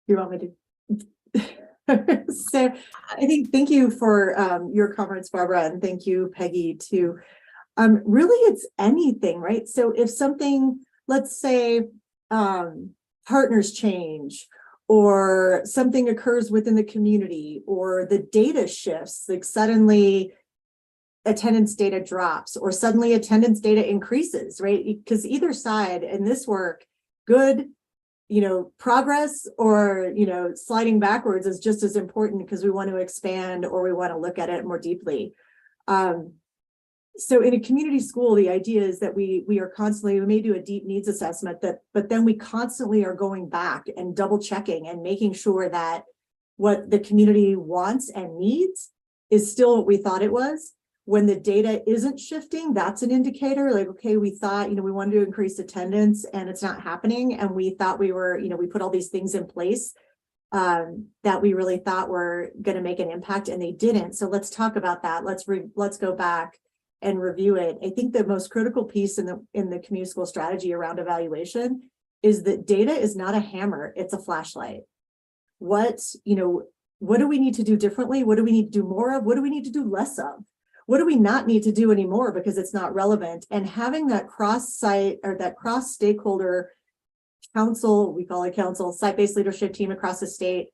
You want me to? So I think, thank you for your comments, Barbara, and thank you, Peggy, too. Really, it's anything, right? So if something, let's say, partners change, or something occurs within the community, or the data shifts, like suddenly attendance data drops, or suddenly attendance data increases, right? Because either side in this work, good, progress or, sliding backwards is just as important, because we want to expand or we want to look at it more deeply. So in a community school, the idea is that we may do a deep needs assessment, but then we constantly are going back and double checking and making sure that what the community wants and needs is still what we thought it was. When the data isn't shifting, that's an indicator, like, okay, we thought, we wanted to increase attendance and it's not happening. And we thought we were, we put all these things in place that we really thought were going to make an impact, and they didn't. So let's talk about that. Let's go back and review it. I think the most critical piece in the community school strategy around evaluation is that data is not a hammer, it's a flashlight. What do we need to do differently? What do we need to do more of? What do we need to do less of? What do we not need to do anymore because it's not relevant? And having that cross-site or that cross-stakeholder council, we call it council, site-based leadership team across the state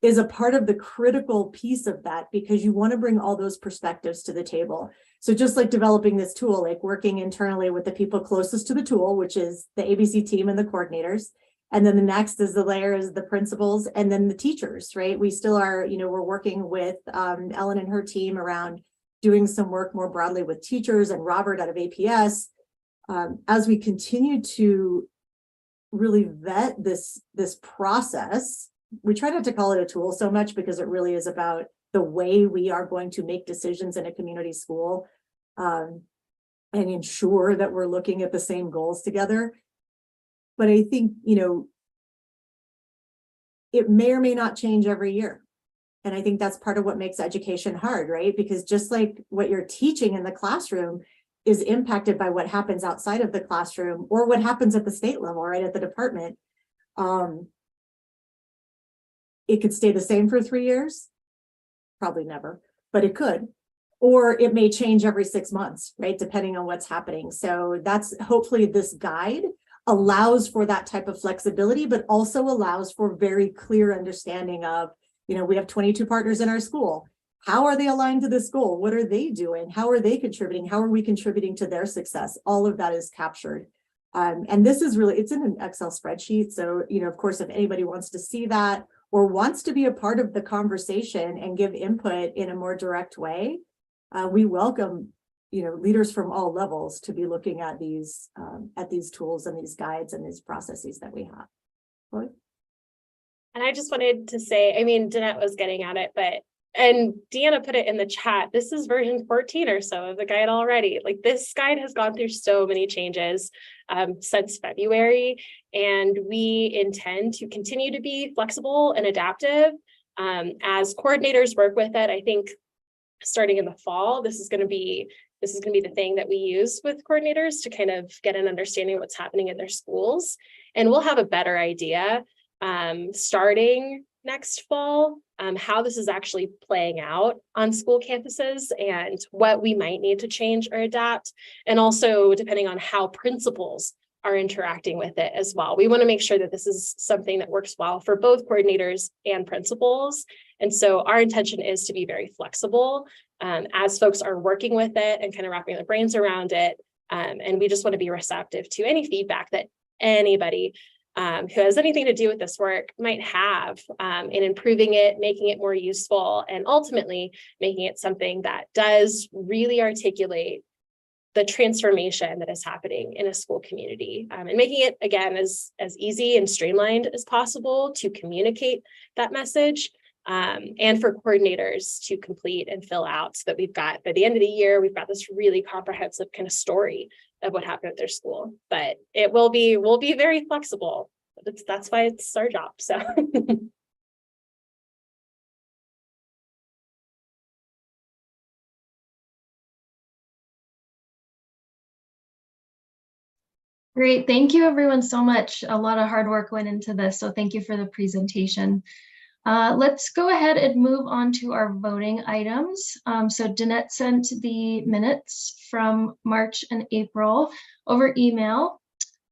is a part of the critical piece of that, because you want to bring all those perspectives to the table. So just like developing this tool, like working internally with the people closest to the tool, which is the ABC team and the coordinators. And then the next is the layer is the principals and then the teachers, right? We still are, we're working with Ellen and her team around doing some work more broadly with teachers and Robert out of APS. As we continue to really vet this process, we try not to call it a tool so much because it really is about the way we are going to make decisions in a community school and ensure that we're looking at the same goals together. But I think, it may or may not change every year. And I think that's part of what makes education hard, right? Because just like what you're teaching in the classroom is impacted by what happens outside of the classroom or what happens at the state level, right, at the department. It could stay the same for 3 years, probably never, but it could. Or it may change every 6 months, right, depending on what's happening. So that's hopefully this guide allows for that type of flexibility, but also allows for very clear understanding of, we have 22 partners in our school. How are they aligned to this goal? What are they doing? How are they contributing? How are we contributing to their success? All of that is captured. And this is really, it's in an Excel spreadsheet. So, of course, if anybody wants to see that or wants to be a part of the conversation and give input in a more direct way, we welcome leaders from all levels to be looking at these tools and these guides and these processes that we have. Lloyd? And I just wanted to say, Danette was getting at it, and Deanna put it in the chat. This is version 14 or so of the guide already. Like, this guide has gone through so many changes since February, and we intend to continue to be flexible and adaptive as coordinators work with it. I think starting in the fall, this is going to be the thing that we use with coordinators to kind of get an understanding of what's happening in their schools. And we'll have a better idea starting next fall, how this is actually playing out on school campuses and what we might need to change or adapt. And also depending on how principals are interacting with it as well. We want to make sure that this is something that works well for both coordinators and principals. And so our intention is to be very flexible as folks are working with it and kind of wrapping their brains around it. And we just want to be receptive to any feedback that anybody who has anything to do with this work might have in improving it, making it more useful, and ultimately making it something that does really articulate the transformation that is happening in a school community, and making it, again, as easy and streamlined as possible to communicate that message, and for coordinators to complete and fill out, so that we've got, by the end of the year, we've got this really comprehensive kind of story of what happened at their school. But we'll be very flexible. That's why it's our job. So Great. Thank you everyone so much. A lot of hard work went into this, so thank you for the presentation. Let's go ahead and move on to our voting items. So Danette sent the minutes from March and April over email,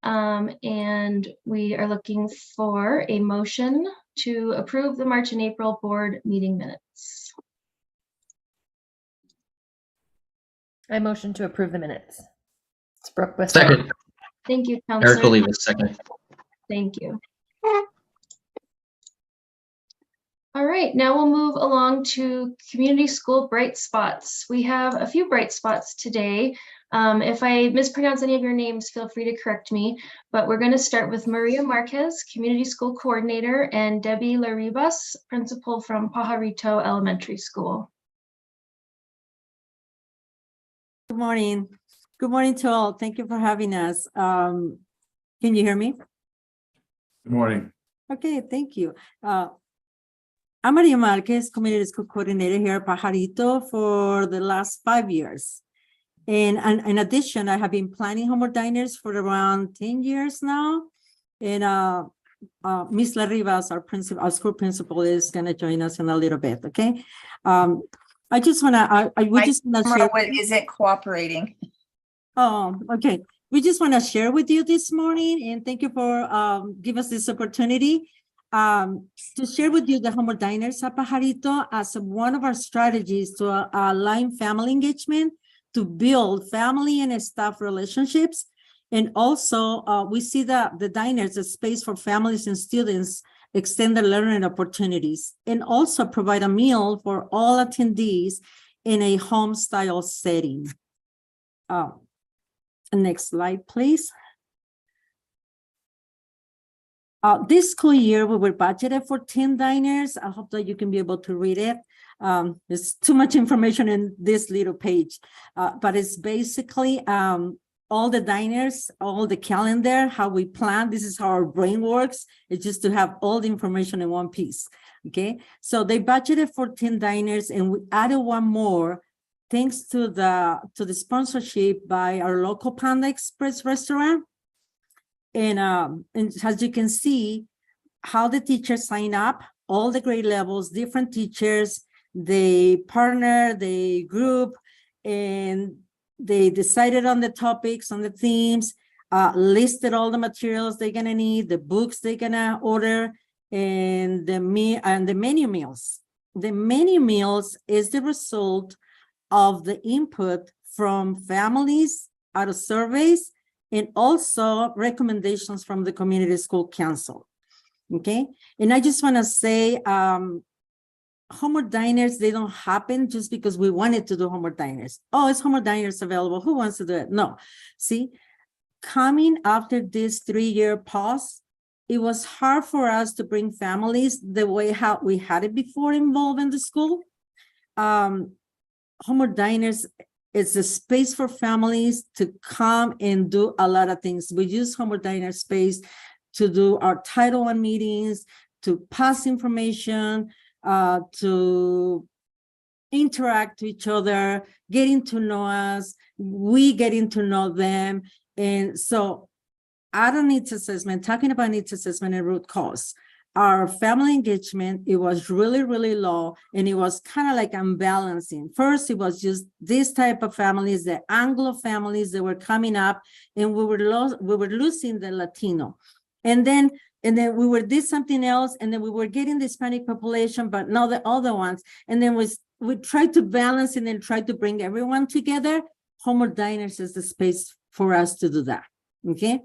and we are looking for a motion to approve the March and April board meeting minutes. I motion to approve the minutes. It's Brooke West. Second. Thank you, Councilor. Eric Olivas, second. Thank you. All right, now we'll move along to community school bright spots. We have a few bright spots today. If I mispronounce any of your names, feel free to correct me, but we're going to start with Maria Marquez, community school coordinator, and Debbie Laribas, principal from Pajarito Elementary School. Good morning. Good morning to all. Thank you for having us. Can you hear me? Good morning. Okay, thank you. I'm Maria Marquez, Community School Coordinator here at Pajarito for the last 5 years. And in addition, I have been planning homework diners for around 10 years now. And Ms. La Rivas, our school principal, is going to join us in a little bit, okay? I just want to, we just want to share. Isn't cooperating. Oh, okay. We just want to share with you this morning, and thank you for giving us this opportunity to share with you the homework diners at Pajarito as one of our strategies to align family engagement, to build family and staff relationships. And also, we see that the diners, a space for families and students, extend their learning opportunities, and also provide a meal for all attendees in a home style setting. Next slide, please. This school year, we were budgeted for 10 diners. I hope that you can be able to read it. There's too much information in this little page, but it's basically all the diners, all the calendar, how we plan. This is how our brain works. It's just to have all the information in one piece, okay? So they budgeted for 10 diners, and we added one more thanks to the sponsorship by our local Panda Express restaurant. And as you can see, how the teachers sign up, all the grade levels, different teachers, they partner, they group, and they decided on the topics, on the themes, listed all the materials they're gonna need, the books they're gonna order, and the menu meals. The menu meals is the result of the input from families out of surveys, and also recommendations from the Community School Council, okay? And I just wanna say, homework diners, they don't happen just because we wanted to do homework diners. Oh, it's homework diners available, who wants to do it? No, see, coming after this 3-year pause, it was hard for us to bring families the way how we had it before involved in the school. Homework diners, it's a space for families to come and do a lot of things. We use homework diner space to do our Title I meetings, to pass information, to interact with each other, getting to know us, we getting to know them. And so out of needs assessment, talking about needs assessment and root cause, our family engagement, it was really, really low, and it was kind of like unbalancing. First, it was just this type of families, the Anglo families that were coming up, and we were losing the Latino. And then we did something else, and then we were getting the Hispanic population, but not the other ones. And then we tried to balance and then try to bring everyone together. Homework diners is the space for us to do that, okay?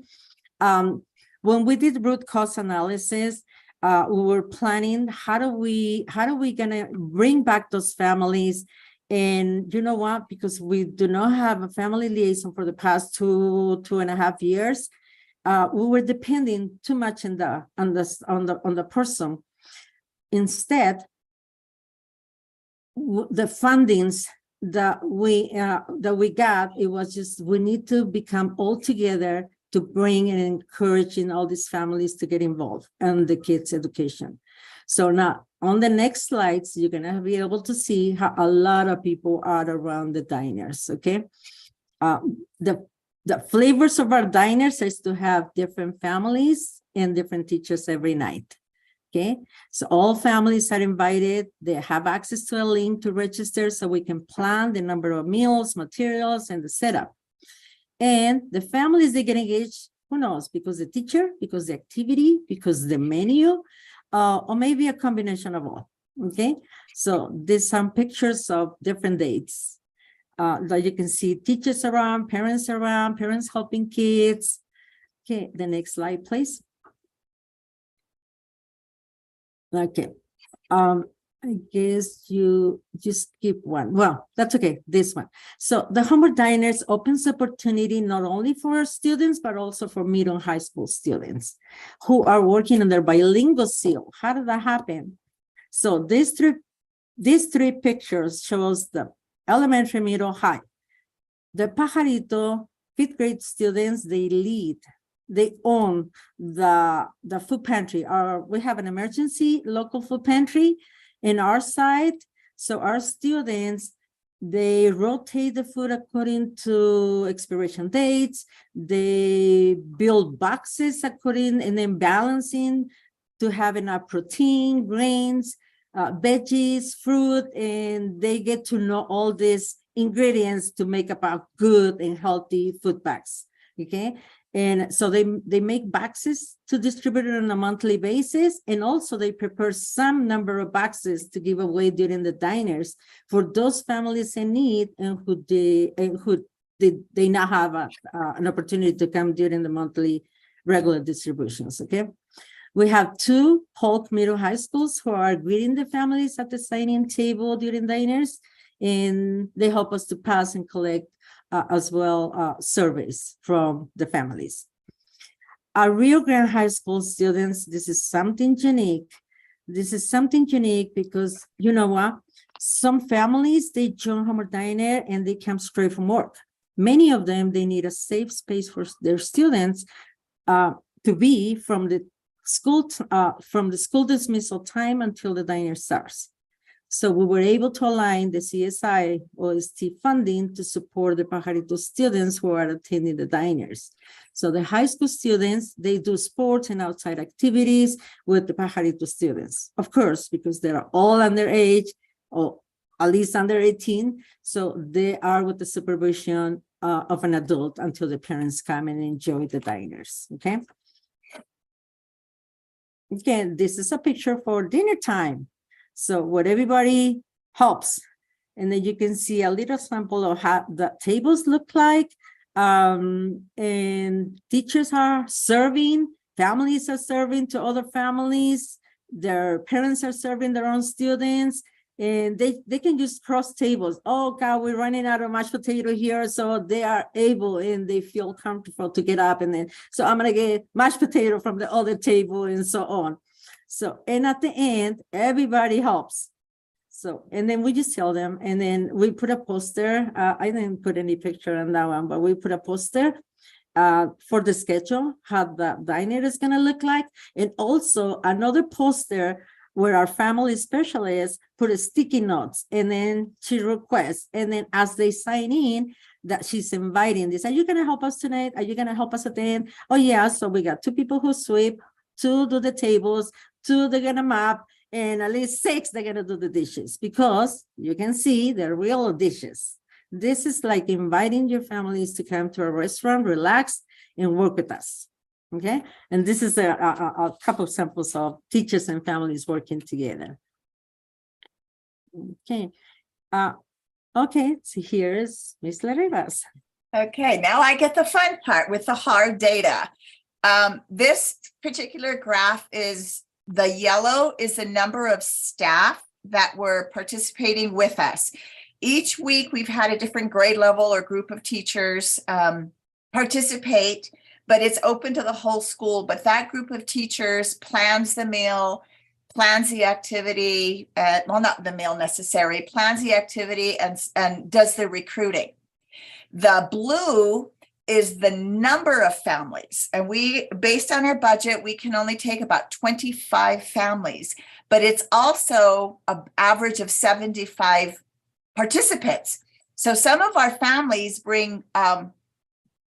When we did root cause analysis, we were planning, how do we gonna bring back those families? And you know what, because we do not have a family liaison for the past 2.5 years, we were depending too much on the person. Instead, the fundings that we got, it was just, we need to become all together to bring and encourage in all these families to get involved in the kids' education. So now on the next slides, you're gonna be able to see how a lot of people are around the diners, okay? The flavors of our diners is to have different families and different teachers every night, okay? So all families are invited. They have access to a link to register so we can plan the number of meals, materials, and the setup. And the families, they get engaged, who knows, because the teacher, because the activity, because the menu, or maybe a combination of all, okay? So there's some pictures of different dates that you can see teachers around, parents helping kids. Okay, the next slide, please. Okay, I guess you just skip one. Well, that's okay, this one. So the homework diners opens opportunity not only for our students, but also for middle and high school students who are working on their bilingual seal. How did that happen? So these three pictures shows the elementary, middle, high. The Pajarito 5th grade students, they own the food pantry. We have an emergency local food pantry, In our side, so our students, they rotate the food according to expiration dates. They build boxes according and then balancing to have enough protein, grains, veggies, fruit, and they get to know all these ingredients to make up a good and healthy food bags. Okay. And so they make boxes to distribute it on a monthly basis. And also they prepare some number of boxes to give away during the diners for those families in need and who they now have an opportunity to come during the monthly regular distributions. Okay. We have 2 Polk Middle High Schools who are greeting the families at the sign-in table during diners, and they help us to pass and collect as well surveys from the families. Our Rio Grande High School students, this is something unique. This is something unique because you know what? Some families, they join Homer Diner and they come straight from work. Many of them, they need a safe space for their students to be from the school dismissal time until the diner starts. So we were able to align the CSI OST funding to support the Pajarito students who are attending the diners. So the high school students, they do sports and outside activities with the Pajarito students, of course, because they're all underage or at least under 18. So they are with the supervision of an adult until the parents come and enjoy the diners, okay? Again, this is a picture for dinner time. So what everybody helps. And then you can see a little sample of how the tables look like. And teachers are serving, families are serving to other families. Their parents are serving their own students. And they can just cross tables. Oh God, we're running out of mashed potato here. So they are able and they feel comfortable to get up and then, so I'm gonna get mashed potato from the other table and so on. So, and at the end, everybody helps. So, and then we just tell them, and then we put a poster. I didn't put any picture on that one, but we put a poster for the schedule, how the diner is gonna look like. And also another poster where our family specialist put a sticky notes and then she requests, and then as they sign in, that she's inviting this. Are you gonna help us tonight? Are you gonna help us at the end? Oh yeah, so we got 2 people who sweep, 2 do the tables, 2 they're gonna mop, and at least 6 they're gonna do the dishes, because you can see they're real dishes. This is like inviting your families to come to a restaurant, relax, and work with us. Okay, and this is a couple of samples of teachers and families working together. Okay, okay, so here's Ms. Larivas. Okay, now I get the fun part with the hard data. This particular graph is, the yellow is the number of staff that were participating with us. Each week we've had a different grade level or group of teachers participate, but it's open to the whole school. But that group of teachers plans the meal, plans the activity, well, not the meal necessarily, plans the activity and does the recruiting. The blue is the number of families. And we, based on our budget, we can only take about 25 families, but it's also an average of 75 participants. So some of our families bring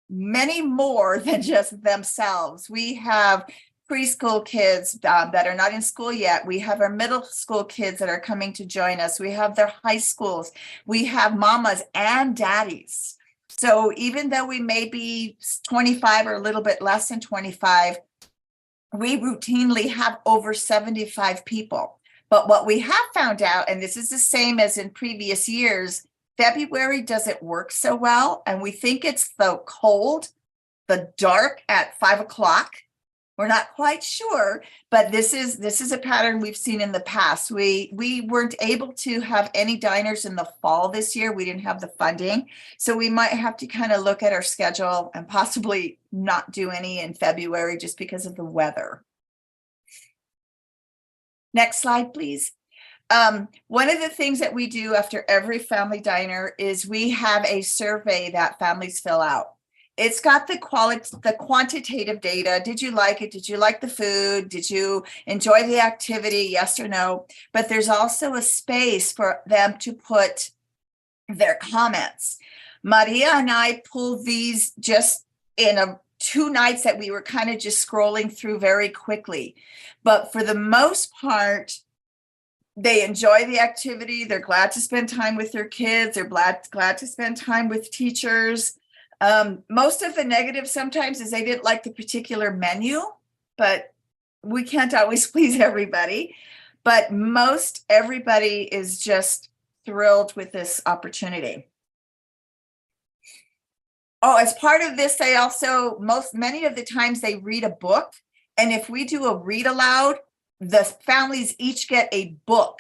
many more than just themselves. We have preschool kids that are not in school yet. We have our middle school kids that are coming to join us. We have their high schools. We have mamas and daddies. So even though we may be 25 or a little bit less than 25, we routinely have over 75 people. But what we have found out, and this is the same as in previous years, February doesn't work so well. And we think it's the cold, the dark at 5 o'clock. We're not quite sure, but this is a pattern we've seen in the past. We weren't able to have any diners in the fall this year. We didn't have the funding. So we might have to kind of look at our schedule and possibly not do any in February just because of the weather. Next slide, please. One of the things that we do after every family diner is we have a survey that families fill out. it's got the quantitative data. Did you like it? Did you like the food? Did you enjoy the activity? Yes or no? But there's also a space for them to put their comments. Maria and I pulled these just in 2 nights that we were kind of just scrolling through very quickly. But for the most part, they enjoy the activity. They're glad to spend time with their kids. They're glad to spend time with teachers. Most of the negative sometimes is they didn't like the particular menu, but we can't always please everybody. But most everybody is just thrilled with this opportunity. Oh, as part of this, they also, many of the times they read a book. And if we do a read aloud, the families each get a book,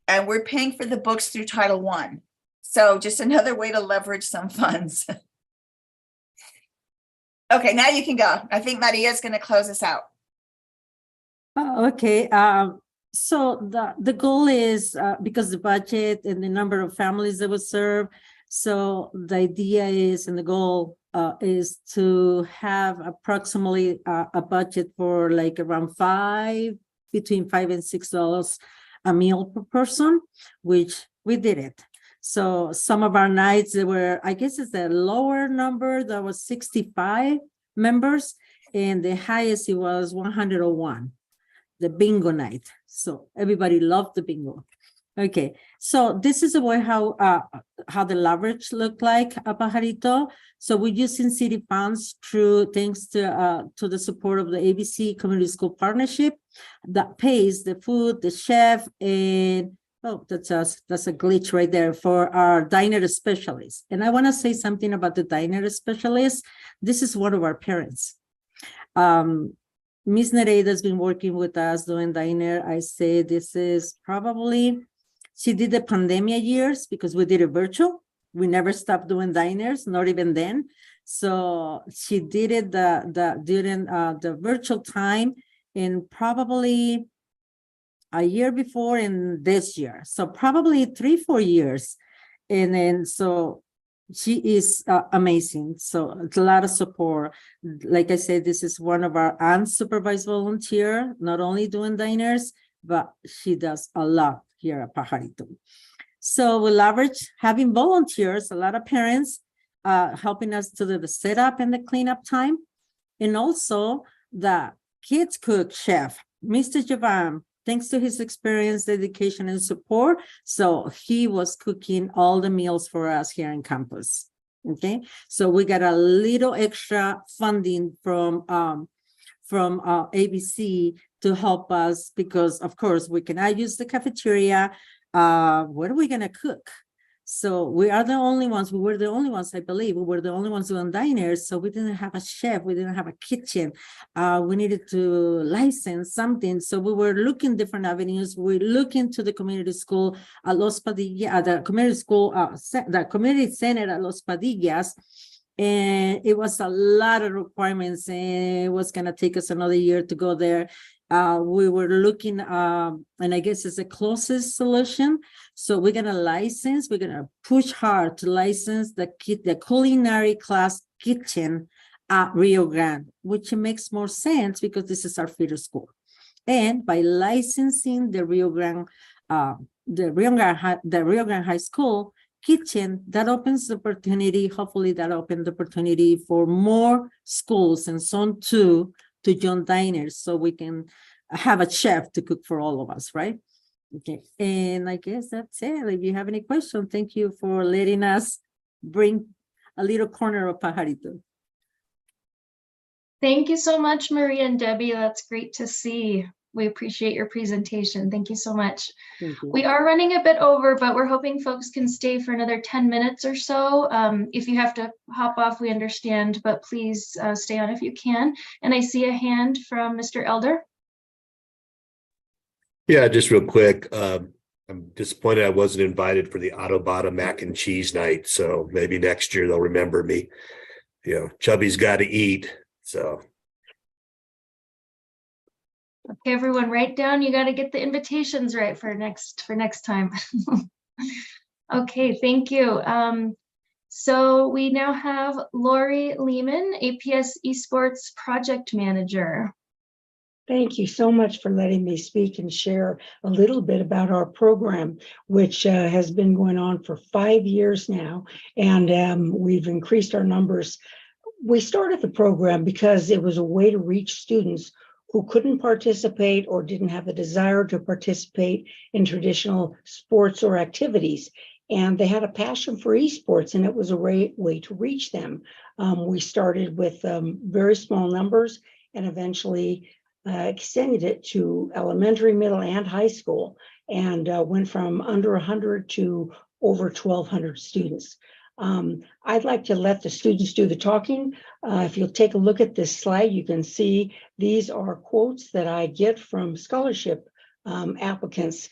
and we're paying for the books through Title I. So just another way to leverage some funds. Okay, now you can go. I think Maria is going to close us out. Okay. So the goal is because the budget and the number of families that will serve. So the idea is, and the goal is to have approximately a budget for like around between $5 and $6 a meal per person, which we did it. So some of our nights, there were, I guess it's a lower number, that was 65 members, and the highest it was 101, the bingo night. So everybody loved the bingo. Okay, so this is the way how the leverage looked like at Pajarito. So we're using city funds thanks to the support of the ABC Community School Partnership that pays the food, the chef, and that's a glitch right there for our diner specialists. And I want to say something about the diner specialists. This is one of our parents. Miss Nereida has been working with us doing diner. I say this is probably, she did the pandemic years because we did it virtual. We never stopped doing diners, not even then. So she did it during the virtual time, and probably a year before and this year. So probably 3-4 years. And then so she is amazing. So it's a lot of support. Like I said, this is one of our unsupervised volunteer, not only doing diners, but she does a lot here at Pajarito. So we leverage having volunteers, a lot of parents helping us to do the setup and the cleanup time. And also the kids cook chef, Mr. Javan, thanks to his experience, dedication, and support. So he was cooking all the meals for us here in campus. Okay, so we got a little extra funding from ABC to help us because, of course, we cannot use the cafeteria. What are we gonna cook? So we are the only ones. We were the only ones, I believe. We were the only ones doing diners. So we didn't have a chef. We didn't have a kitchen. We needed to license something. So we were looking different avenues. We look into the community school at Los Padillas, the community school, the community center at Los Padillas. And it was a lot of requirements, and it was going to take us another year to go there. We were looking, and I guess it's the closest solution. So we're going to license, we're going to push hard to license the culinary class kitchen at Rio Grande, which makes more sense because this is our feeder school. And by licensing the Rio Grande High School kitchen, that opens the opportunity, hopefully that opened the opportunity for more schools and Zone 2 to join diners, so we can have a chef to cook for all of us, right? Okay, and I guess that's it. If you have any questions, thank you for letting us bring a little corner of Pajarito. Thank you so much, Maria and Debbie. That's great to see. We appreciate your presentation. Thank you so much. We are running a bit over, but we're hoping folks can stay for another 10 minutes or so. If you have to hop off, we understand, but please stay on if you can. And I see a hand from Mr. Elder. Yeah, just real quick. I'm disappointed I wasn't invited for the Autobahn mac and cheese night. So maybe next year they'll remember me. You know, Chubby's got to eat. So. Okay, everyone, write down. You got to get the invitations right for next time. Okay, thank you. So we now have Lori Lehman, APS Esports Project Manager. Thank you so much for letting me speak and share a little bit about our program, which has been going on for 5 years now, and we've increased our numbers. We started the program because it was a way to reach students who couldn't participate or didn't have the desire to participate in traditional sports or activities. And they had a passion for esports, and it was a way to reach them. We started with very small numbers and eventually extended it to elementary, middle, and high school, and went from under 100 to over 1,200 students. I'd like to let the students do the talking. If you'll take a look at this slide, you can see these are quotes that I get from scholarship applicants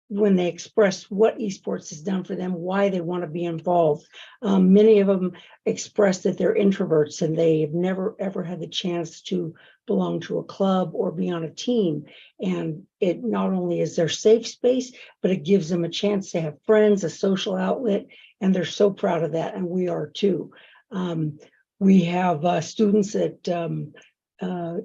when they express what esports has done for them, why they want to be involved. Many of them express that they're introverts and they've never ever had the chance to belong to a club or be on a team. And it not only is their safe space, but it gives them a chance to have friends, a social outlet, and they're so proud of that, and we are too. We have students that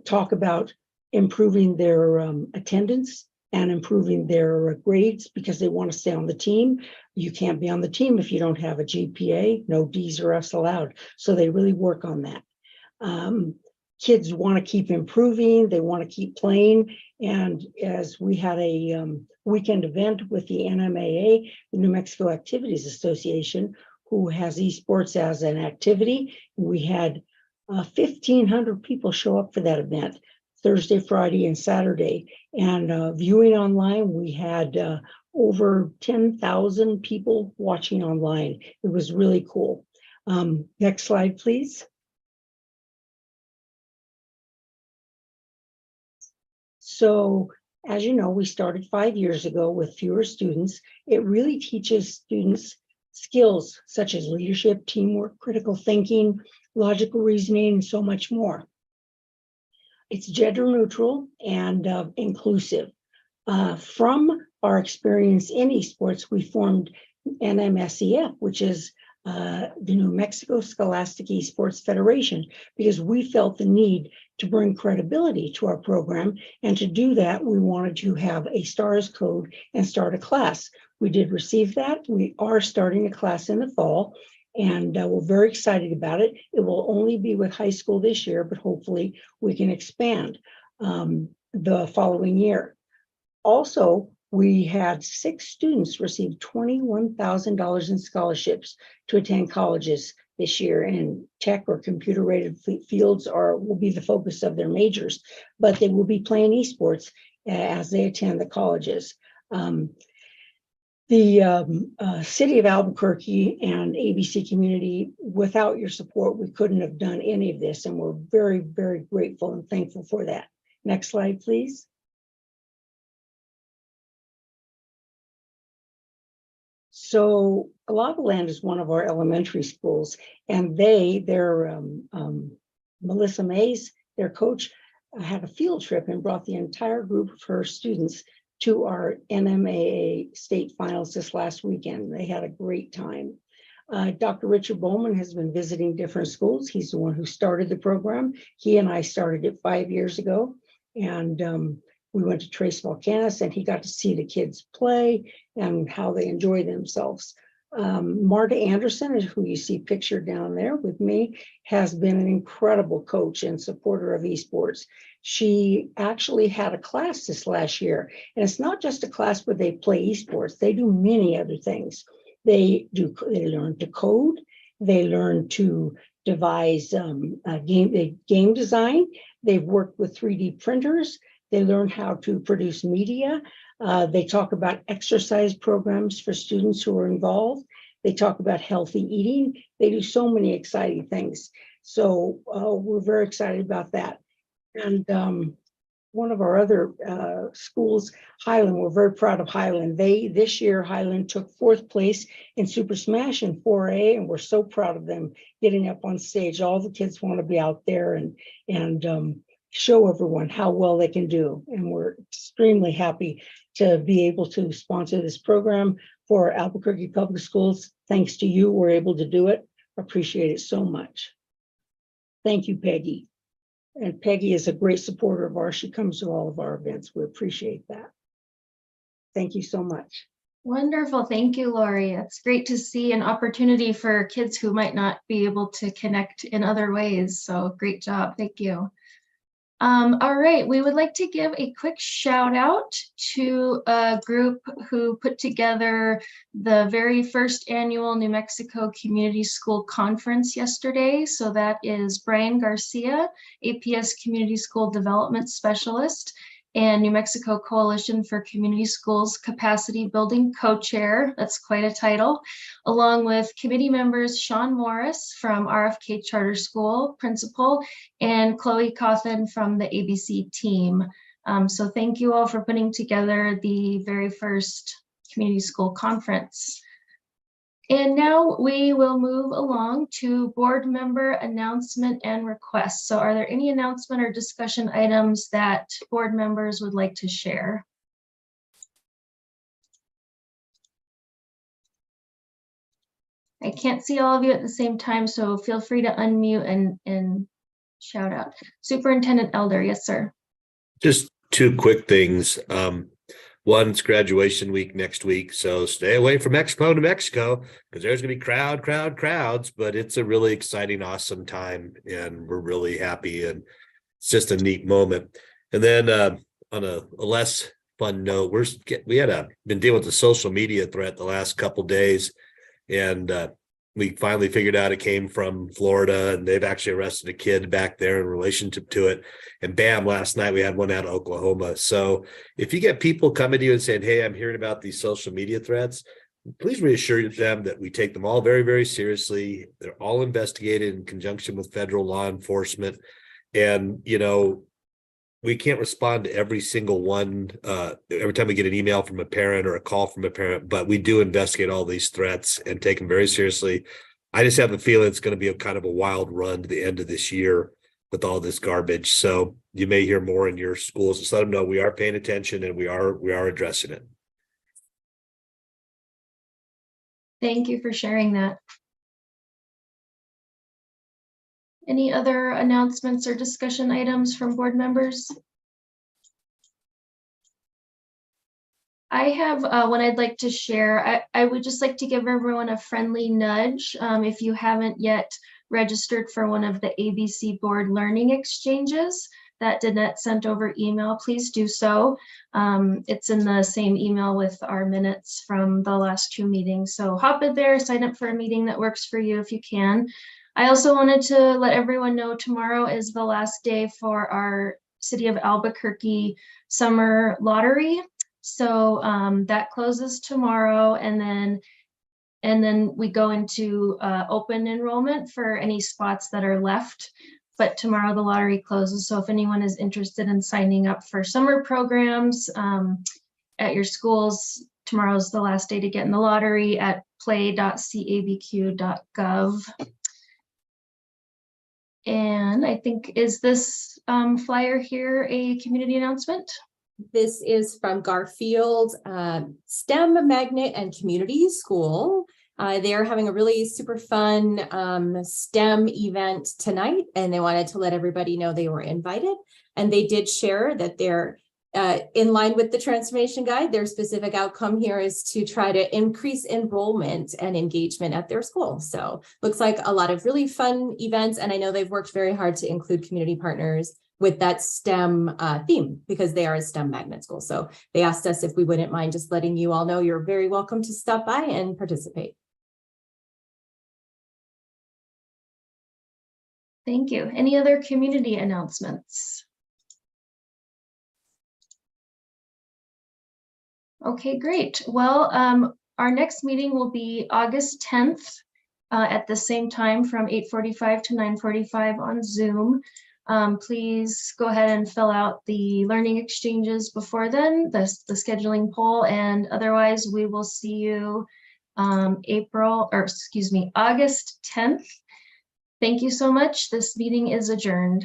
talk about improving their attendance and improving their grades because they want to stay on the team. You can't be on the team if you don't have a GPA, no D's or F's allowed. So they really work on that. Kids want to keep improving, they want to keep playing. And as we had a weekend event with the NMAA, the New Mexico Activities Association, who has esports as an activity, we had 1,500 people show up for that event. Thursday, Friday, and Saturday. And viewing online, we had over 10,000 people watching online. It was really cool. Next slide, please. So, as you know, we started 5 years ago with fewer students. It really teaches students skills such as leadership, teamwork, critical thinking, logical reasoning, and so much more. It's gender neutral and inclusive. From our experience in esports, we formed NMSEF, which is the New Mexico Scholastic Esports Federation, because we felt the need to bring credibility to our program. And to do that, we wanted to have a STARS code and start a class. We did receive that. We are starting a class in the fall. And we're very excited about it. It will only be with high school this year, but hopefully we can expand the following year. Also, we had 6 students receive $21,000 in scholarships to attend colleges this year, and tech or computer-rated fields will be the focus of their majors, but they will be playing esports as they attend the colleges. The city of Albuquerque and ABC community, without your support, we couldn't have done any of this, and we're very, very grateful and thankful for that. Next slide, please. So Lava Land is one of our elementary schools, and Melissa Mays, their coach, had a field trip and brought the entire group of her students to our NMAA state finals this last weekend. They had a great time. Dr. Richard Bowman has been visiting different schools. He's the one who started the program. He and I started it 5 years ago, and we went to Trace Volcanis, and he got to see the kids play and how they enjoy themselves. Marta Anderson, who you see pictured down there with me, has been an incredible coach and supporter of esports. She actually had a class this last year, and it's not just a class where they play esports. They do many other things. They learn to code. They learn to devise game design. They've worked with 3D printers. They learn how to produce media. They talk about exercise programs for students who are involved. They talk about healthy eating. They do so many exciting things. So we're very excited about that. And one of our other schools, Highland, we're very proud of Highland. This year, Highland took 4th place in Super Smash in 4A, and we're so proud of them getting up on stage. All the kids want to be out there and show everyone how well they can do. And we're extremely happy to be able to sponsor this program for Albuquerque Public Schools. Thanks to you, we're able to do it. Appreciate it so much. Thank you, Peggy. And Peggy is a great supporter of ours. She comes to all of our events. We appreciate that. Thank you so much. Wonderful. Thank you, Lori. It's great to see an opportunity for kids who might not be able to connect in other ways. So great job. Thank you. All right, we would like to give a quick shout out to a group who put together the very first annual New Mexico Community School Conference yesterday. So that is Brian Garcia, APS Community School Development Specialist, and New Mexico Coalition for Community Schools Capacity Building Co-Chair, that's quite a title, along with committee members Sean Morris from RFK Charter School, Principal, and Chloe Cawthon from the ABC team. So thank you all for putting together the very first Community School Conference. And now we will move along to board member announcement and requests. So are there any announcement or discussion items that board members would like to share? I can't see all of you at the same time, so feel free to unmute and shout out. Superintendent Elder, yes, sir. Just two quick things. One, it's graduation week next week, so stay away from Expo to Mexico because there's going to be crowds, but it's a really exciting, awesome time, and we're really happy, and it's just a neat moment. And then on a less fun note, we had been dealing with the social media threat the last couple days, and we finally figured out it came from Florida, and they've actually arrested a kid back there in relationship to it. And bam, last night we had one out of Oklahoma. So if you get people coming to you and saying, hey, I'm hearing about these social media threats, please reassure them that we take them all very, very seriously. They're all investigated in conjunction with federal law enforcement. And, you know, we can't respond to every single one every time we get an email from a parent or a call from a parent, but we do investigate all these threats and take them very seriously. I just have a feeling it's going to be a kind of a wild run to the end of this year with all this garbage. So you may hear more in your schools. Just let them know we are paying attention and we are addressing it. Thank you for sharing that. Any other announcements or discussion items from board members? I have one I'd like to share. I would just like to give everyone a friendly nudge. If you haven't yet registered for one of the ABC board learning exchanges that Danette sent over email, please do so. It's in the same email with our minutes from the last two meetings. So hop in there, sign up for a meeting that works for you if you can. I also wanted to let everyone know tomorrow is the last day for our City of Albuquerque summer lottery. So that closes tomorrow, and then we go into open enrollment for any spots that are left. But tomorrow the lottery closes. So if anyone is interested in signing up for summer programs at your schools, tomorrow's the last day to get in the lottery at play.cabq.gov. And I think, is this flyer here a community announcement? This is from Garfield STEM Magnet and Community School. They're having a really super fun STEM event tonight, and they wanted to let everybody know they were invited. And they did share that they're in line with the transformation guide. Their specific outcome here is to try to increase enrollment and engagement at their school. So looks like a lot of really fun events. And I know they've worked very hard to include community partners with that STEM theme because they are a STEM magnet school. So they asked us if we wouldn't mind just letting you all know you're very welcome to stop by and participate. Thank you. Any other community announcements? Okay, great. Well, our next meeting will be August 10th at the same time from 8:45 to 9:45 on Zoom. Please go ahead and fill out the learning exchanges before then, the scheduling poll, and otherwise we will see you August 10th. Thank you so much. This meeting is adjourned.